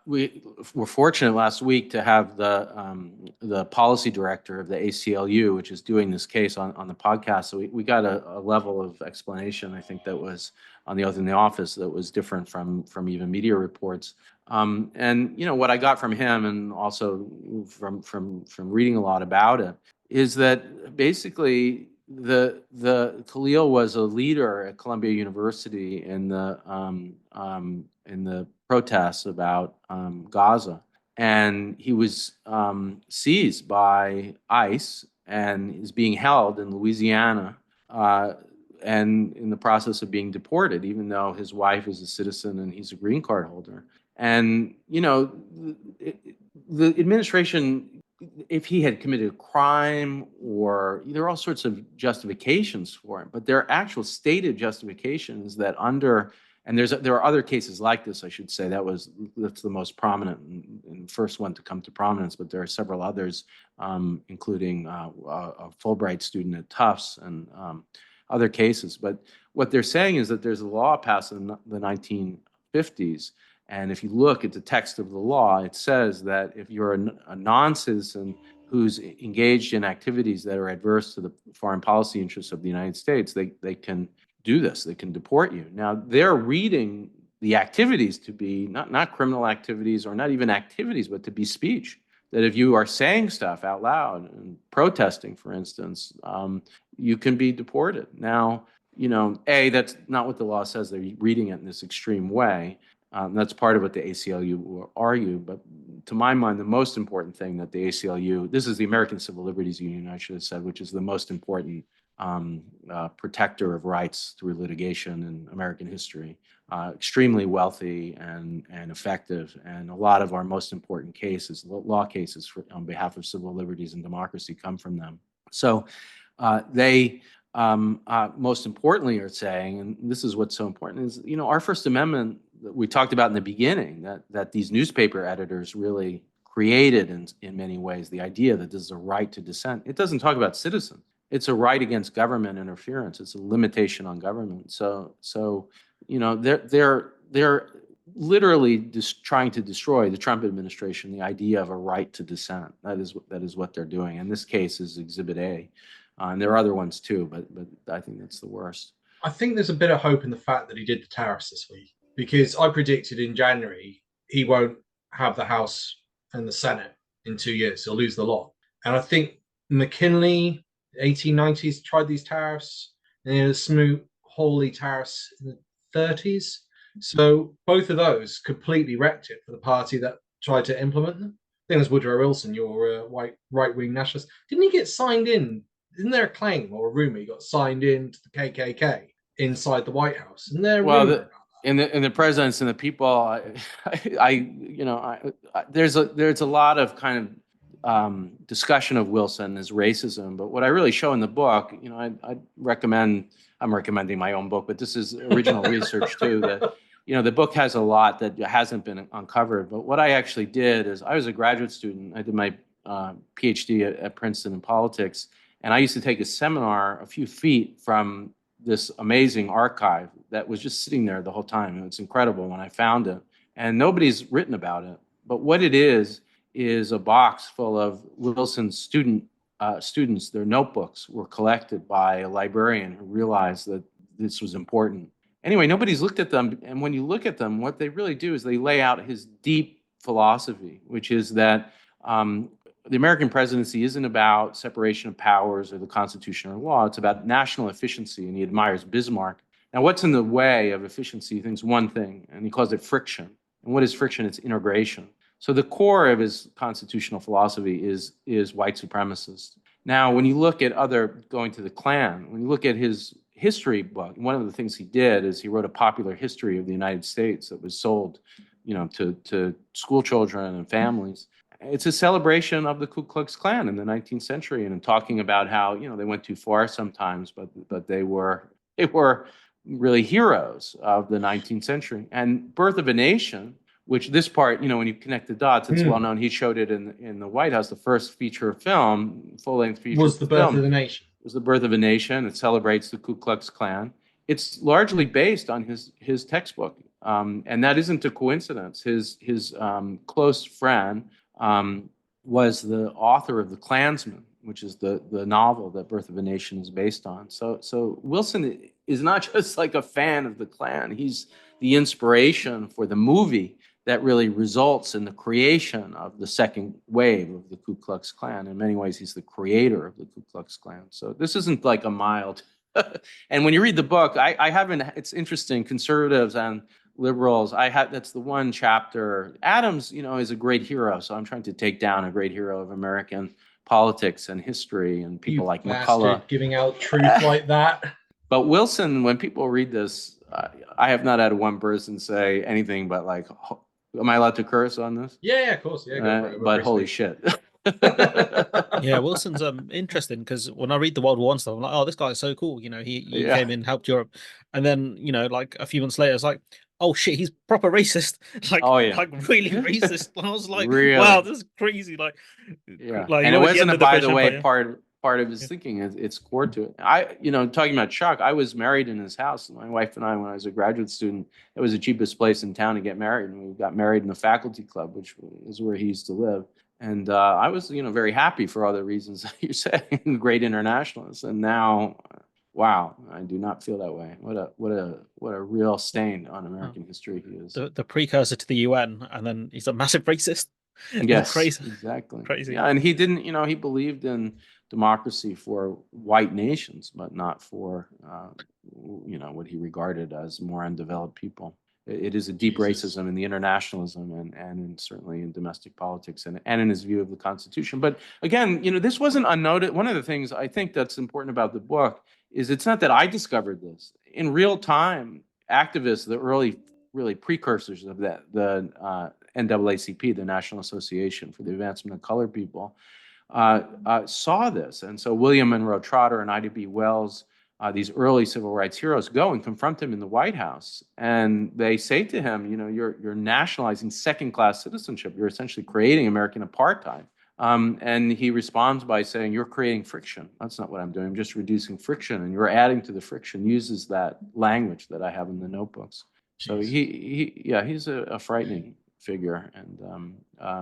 we were fortunate last week to have the policy director of the ACLU, which is doing this case on the podcast. So we got a level of explanation, I think, that was on the oath in the office that was different from even media reports. And what I got from him, and also from reading a lot about it, is that basically the Khalil was a leader at Columbia University in the protests about Gaza, and he was seized by ICE and is being held in Louisiana, and in the process of being deported, even though his wife is a citizen and he's a green card holder. And the administration, if he had committed a crime, or there are all sorts of justifications for it, but there are actual stated justifications that and there are other cases like this, I should say. That's the most prominent and first one to come to prominence, but there are several others, including a Fulbright student at Tufts and other cases. But what they're saying is that there's a law passed in the 1950s. And if you look at the text of the law, it says that if you're a non-citizen who's engaged in activities that are adverse to the foreign policy interests of the United States, they can do this. They can deport you. Now, they're reading the activities to be not criminal activities, or not even activities, but to be speech. That if you are saying stuff out loud and protesting, for instance, you can be deported. Now, that's not what the law says. They're reading it in this extreme way. That's part of what the ACLU will argue. But to my mind, the most important thing that the ACLU, this is the American Civil Liberties Union, I should have said, which is the most important protector of rights through litigation in American history, extremely wealthy and effective. And a lot of our most important cases, law cases on behalf of civil liberties and democracy, come from them. So they most importantly are saying, and this is what's so important, is our First Amendment that we talked about in the beginning, that these newspaper editors really created in many ways, the idea that this is a right to dissent. It doesn't talk about citizens. It's a right against government interference. It's a limitation on government. So they're literally just trying to destroy the Trump administration, the idea of a right to dissent. That is what they're doing. And this case is Exhibit A. And there are other ones too, but I think that's the worst.
I think there's a bit of hope in the fact that he did the tariffs this week, because I predicted in January he won't have the House and the Senate in 2 years. He'll lose the lot. And I think McKinley, 1890s, tried these tariffs, and he had a Smoot-Hawley tariffs in the 30s. So both of those completely wrecked it for the party that tried to implement them. I think it was Woodrow Wilson, your white right-wing nationalist. Didn't he get signed in? Isn't there a claim or a rumor he got signed in to the KKK inside the White House? Isn't there a rumor about that?
In the presidents and the people, there's a lot of kind of discussion of Wilson as racism. But what I really show in the book, I recommend. I'm recommending my own book, but this is original research too. That the book has a lot that hasn't been uncovered. But what I actually did is, I was a graduate student. I did my PhD at Princeton in politics. And I used to take a seminar a few feet from this amazing archive that was just sitting there the whole time. And it's incredible when I found it. And nobody's written about it. But what it is a box full of Wilson's students. Their notebooks were collected by a librarian who realized that this was important. Anyway, nobody's looked at them. And when you look at them, what they really do is they lay out his deep philosophy, which is that the American presidency isn't about separation of powers or the Constitution or law. It's about national efficiency, and he admires Bismarck. Now, what's in the way of efficiency? He thinks one thing, and he calls it friction. And what is friction? It's integration. So the core of his constitutional philosophy is white supremacist. Now, when you look at going to the Klan, when you look at his history book, one of the things he did is he wrote a popular history of the United States that was sold, to school children and families. It's a celebration of the Ku Klux Klan in the 19th century, and talking about how they went too far sometimes, but they were really heroes of the 19th century. And Birth of a Nation, which this part, when you connect the dots, it's well known. He showed it in the White House. The first feature film, full-length feature
was the Birth of the Nation.
Was the Birth of a Nation. It celebrates the Ku Klux Klan. It's largely based on his textbook. And that isn't a coincidence. His close friend was the author of The Klansman, which is the novel that Birth of a Nation is based on. So Wilson is not just like a fan of the Klan. He's the inspiration for the movie that really results in the creation of the second wave of the Ku Klux Klan. In many ways, he's the creator of the Ku Klux Klan. So this isn't like a mild. And when you read the book, I haven't. It's interesting. Conservatives and liberals. That's the one chapter. Adams, is a great hero. So I'm trying to take down a great hero of American politics and history and people like McCullough
giving out truth like that.
But Wilson, when people read this, I have not had one person say anything but like, am I allowed to curse on this?
Yeah, of course. Yeah, go for it.
But holy shit.
Yeah, Wilson's interesting because when I read the World War I stuff, I'm like, oh, this guy is so cool. He came in, helped Europe, and then like a few months later, it's like, oh shit, he's proper racist. Like, like really racist. And I was like,
really?
Wow, this is crazy. Like,
and it wasn't, by the way, part of his thinking. It's core to it. Talking about Chuck, I was married in his house. My wife and I, when I was a graduate student, it was the cheapest place in town to get married, and we got married in the faculty club, which is where he used to live. And I was, very happy for all the reasons that you're saying, great internationalist. And now, wow, I do not feel that way. What a real stain on American history he is.
The precursor to the UN, and then he's a massive racist.
Yes,
crazy.
Exactly.
Crazy.
Yeah, and he didn't, he believed in democracy for white nations, but not for, what he regarded as more undeveloped people. It is a deep racism in the internationalism and certainly in domestic politics and in his view of the Constitution. But again, this wasn't unnoticed. One of the things I think that's important about the book is it's not that I discovered this. In real time, activists, the early really precursors of that, the NAACP, the National Association for the Advancement of Colored People, saw this. And so William Monroe Trotter and Ida B. Wells, these early civil rights heroes, go and confront him in the White House. And they say to him, you're nationalizing second-class citizenship. You're essentially creating American apartheid. And he responds by saying, you're creating friction. That's not what I'm doing. I'm just reducing friction. And you're adding to the friction, uses that language that I have in the notebooks. So he's a frightening figure, and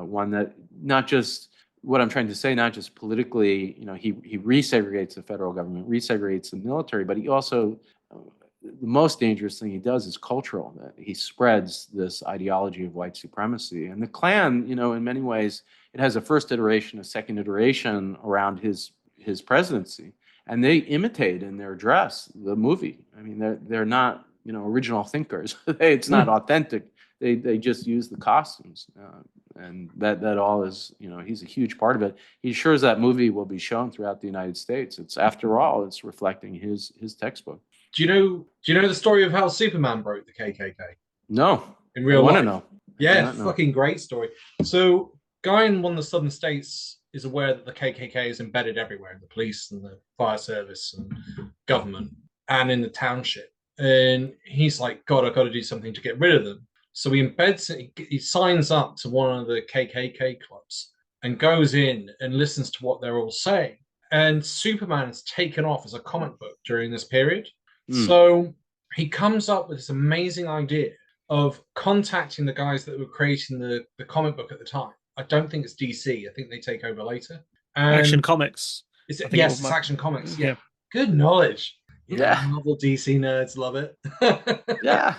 one that not just what I'm trying to say, not just politically, he resegregates the federal government, resegregates the military, but he also, the most dangerous thing he does is cultural. That he spreads this ideology of white supremacy. And the Klan, in many ways, it has a first iteration, a second iteration around his presidency, and they imitate in their dress the movie. I mean, they're not, original thinkers. It's not authentic. They just use the costumes, and that all is, he's a huge part of it. He assures that movie will be shown throughout the United States. It's, after all, it's reflecting his textbook.
Do you know the story of how Superman broke the KKK?
No.
In real life?
I want to know.
Yeah, fucking great story. So, guy in one of the southern states is aware that the KKK is embedded everywhere, in the police and the fire service and government and in the township. And he's like, God, I've got to do something to get rid of them. So he embeds it, he signs up to one of the KKK clubs and goes in and listens to what they're all saying. And Superman is taken off as a comic book during this period. So he comes up with this amazing idea of contacting the guys that were creating the comic book at the time. I don't think it's DC. I think they take over later. And
Action Comics.
Yes, it's Action Comics.
Yeah.
Good knowledge.
Yeah.
Marvel DC nerds love it.
Yeah.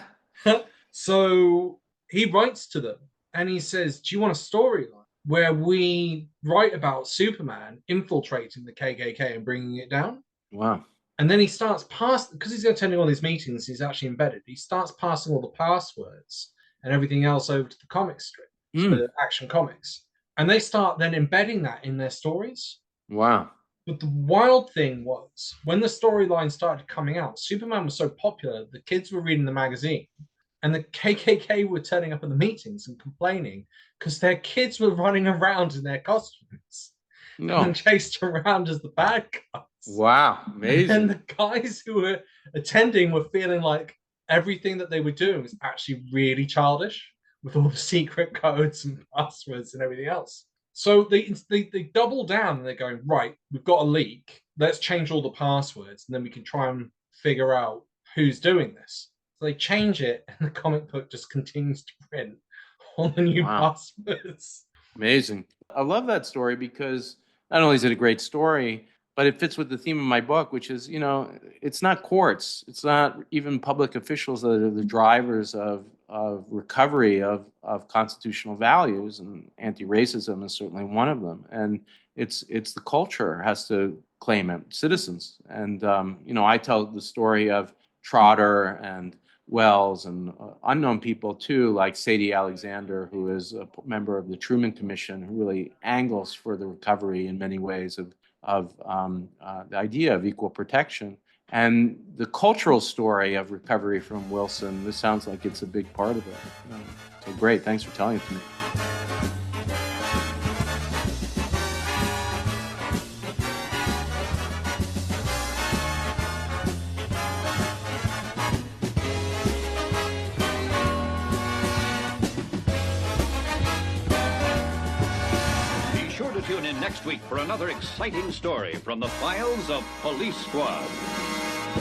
So he writes to them and he says, do you want a storyline where we write about Superman infiltrating the KKK and bringing it down?
Wow.
And then he starts because he's attending all these meetings, he's actually embedded. He starts passing all the passwords and everything else over to the comic strip, to the Action Comics. And they start then embedding that in their stories.
Wow.
But the wild thing was, when the storyline started coming out, Superman was so popular, the kids were reading the magazine, and the KKK were turning up at the meetings and complaining because their kids were running around in their costumes and chased around as the bad guys.
Wow, amazing.
And the guys who were attending were feeling like everything that they were doing was actually really childish, with all the secret codes and passwords and everything else. So they double down and they're going, right, we've got a leak. Let's change all the passwords and then we can try and figure out who's doing this. So they change it, and the comic book just continues to print all the new
Wow.
passwords.
Amazing. I love that story because not only is it a great story, but it fits with the theme of my book, which is, it's not courts, it's not even public officials that are the drivers of recovery of constitutional values, and anti-racism is certainly one of them. And it's the culture has to claim it, citizens. And, I tell the story of Trotter and Wells and unknown people too, like Sadie Alexander, who is a member of the Truman Commission, who really angles for the recovery in many ways of the idea of equal protection. And the cultural story of recovery from Wilson, this sounds like it's a big part of it. So great, thanks for telling it to me.
Tune in next week for another exciting story from the files of Police Squad.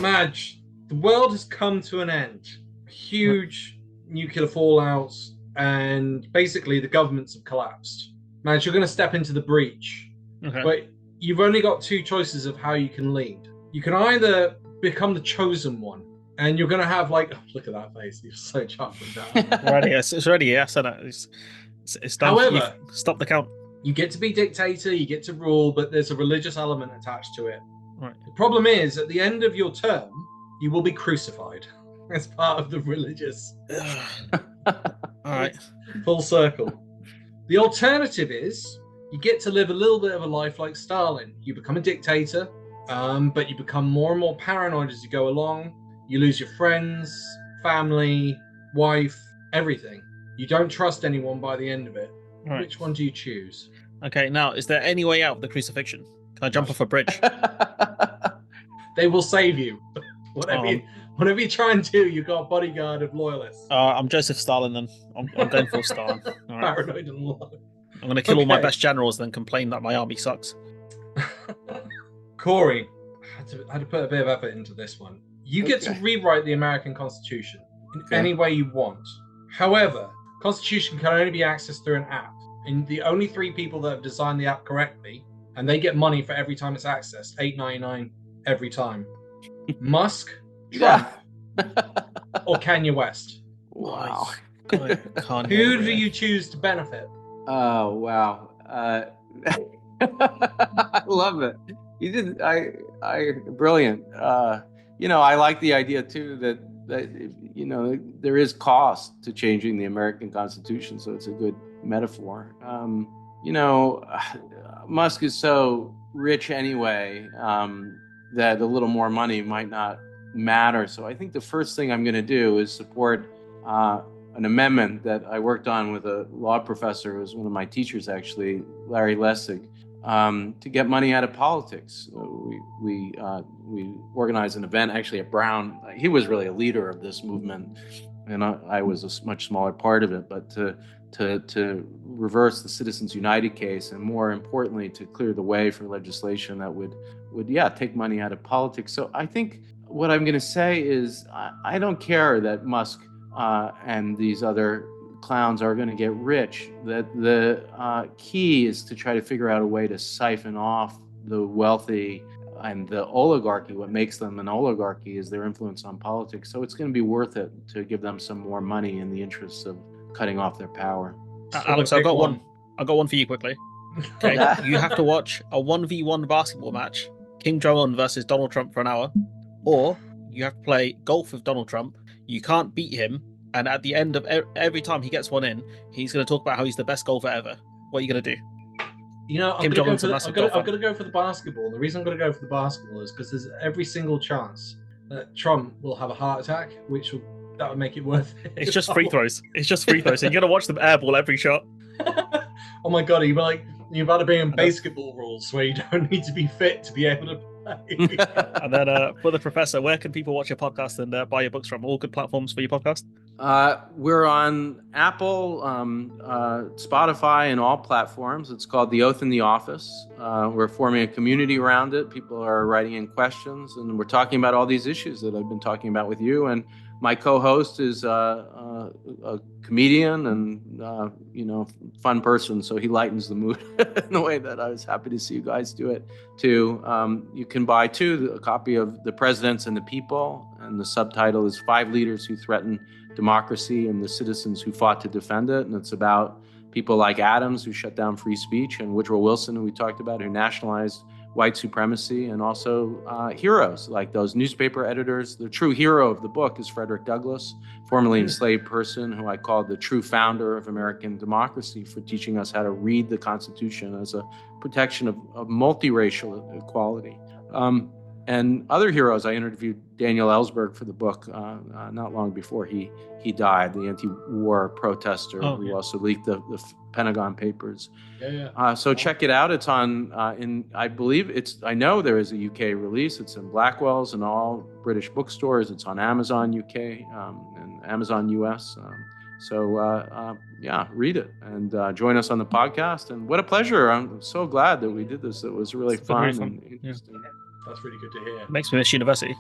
Madge, the world has come to an end. Huge nuclear fallouts, and basically the governments have collapsed. Madge, you're going to step into the breach, but you've only got two choices of how you can lead. You can either become the chosen one, and you're going to have look at that face. You're so chuffed with that.
It's already yes, and it's done.
However,
stop the count.
You get to be dictator, you get to rule, but there's a religious element attached to it.
Right.
The problem is, at the end of your term, you will be crucified as part of the religious.
All right.
Full circle. The alternative is you get to live a little bit of a life like Stalin. You become a dictator, but you become more and more paranoid as you go along. You lose your friends, family, wife, everything. You don't trust anyone by the end of it. Right. Which one do you choose?
Okay, now, is there any way out of the crucifixion? Can I jump off a bridge?
They will save you. Whatever you try and do, you've got a bodyguard of loyalists.
I'm Joseph Stalin then. I'm going full Stalin. All right.
Paranoid and loyal.
I'm going to kill all my best generals, then complain that my army sucks.
Corey, I had to put a bit of effort into this one. You get to rewrite the American Constitution in any way you want. However, Constitution can only be accessed through an app. And the only three people that have designed the app correctly, and they get money for every time it's accessed, $8.99 every time. Musk, Trump, or Kanye West.
Wow.
Who do you choose to benefit?
Oh, wow. I love it. You did. Brilliant. I like the idea too that there is cost to changing the American Constitution, so it's a good metaphor. Musk is so rich anyway that a little more money might not matter. So I think the first thing I'm going to do is support an amendment that I worked on with a law professor who was one of my teachers, actually, Larry Lessig, to get money out of politics. We organized an event actually at Brown. He was really a leader of this movement, and I was a much smaller part of it. But to reverse the Citizens United case, and more importantly, to clear the way for legislation that would take money out of politics. So I think what I'm going to say is I don't care that Musk and these other clowns are going to get rich. That the key is to try to figure out a way to siphon off the wealthy and the oligarchy. What makes them an oligarchy is their influence on politics. So it's going to be worth it to give them some more money in the interests of cutting off their power.
Alex, I've got one. I've got one for you quickly. Okay, you have to watch a 1v1 basketball match, Kim Jong-un versus Donald Trump for an hour, or you have to play golf with Donald Trump. You can't beat him, and at the end of every time he gets one in, he's going to talk about how he's the best golfer ever. What are you going to do?
I'm going to go for the basketball. The reason I'm going to go for the basketball is because there's every single chance that Trump will have a heart attack, that would make it worth it.
It's just free throws. It's just free throws. So you're going to watch them airball every shot.
Oh my God, you're about to be in basketball rules where you don't need to be fit to be able to play.
And then for the professor, where can people watch your podcast and buy your books from? All good platforms for your podcast?
We're on Apple, Spotify, and all platforms. It's called The Oath in the Office. We're forming a community around it. People are writing in questions, and we're talking about all these issues that I've been talking about with you. And My co-host is a comedian and fun person, so he lightens the mood in the way that I was happy to see you guys do it too. You can buy too a copy of The Presidents and the People, and the subtitle is 5 Leaders Who Threaten Democracy and the Citizens Who Fought to Defend It, and it's about people like Adams, who shut down free speech, and Woodrow Wilson, who we talked about, who nationalized white supremacy, and also heroes like those newspaper editors. The true hero of the book is Frederick Douglass, formerly enslaved person, who I called the true founder of American democracy, for teaching us how to read the Constitution as a protection of multiracial equality. And other heroes, I interviewed Daniel Ellsberg for the book not long before he died, the anti-war protester who also leaked the Pentagon Papers. So check it out. It's on, I know there is a UK release. It's in Blackwell's and all British bookstores. It's on Amazon UK and Amazon US. Read it and join us on the podcast. And what a pleasure. I'm so glad that we did this. It was really fun and interesting.
That's really good to hear.
Makes me miss university.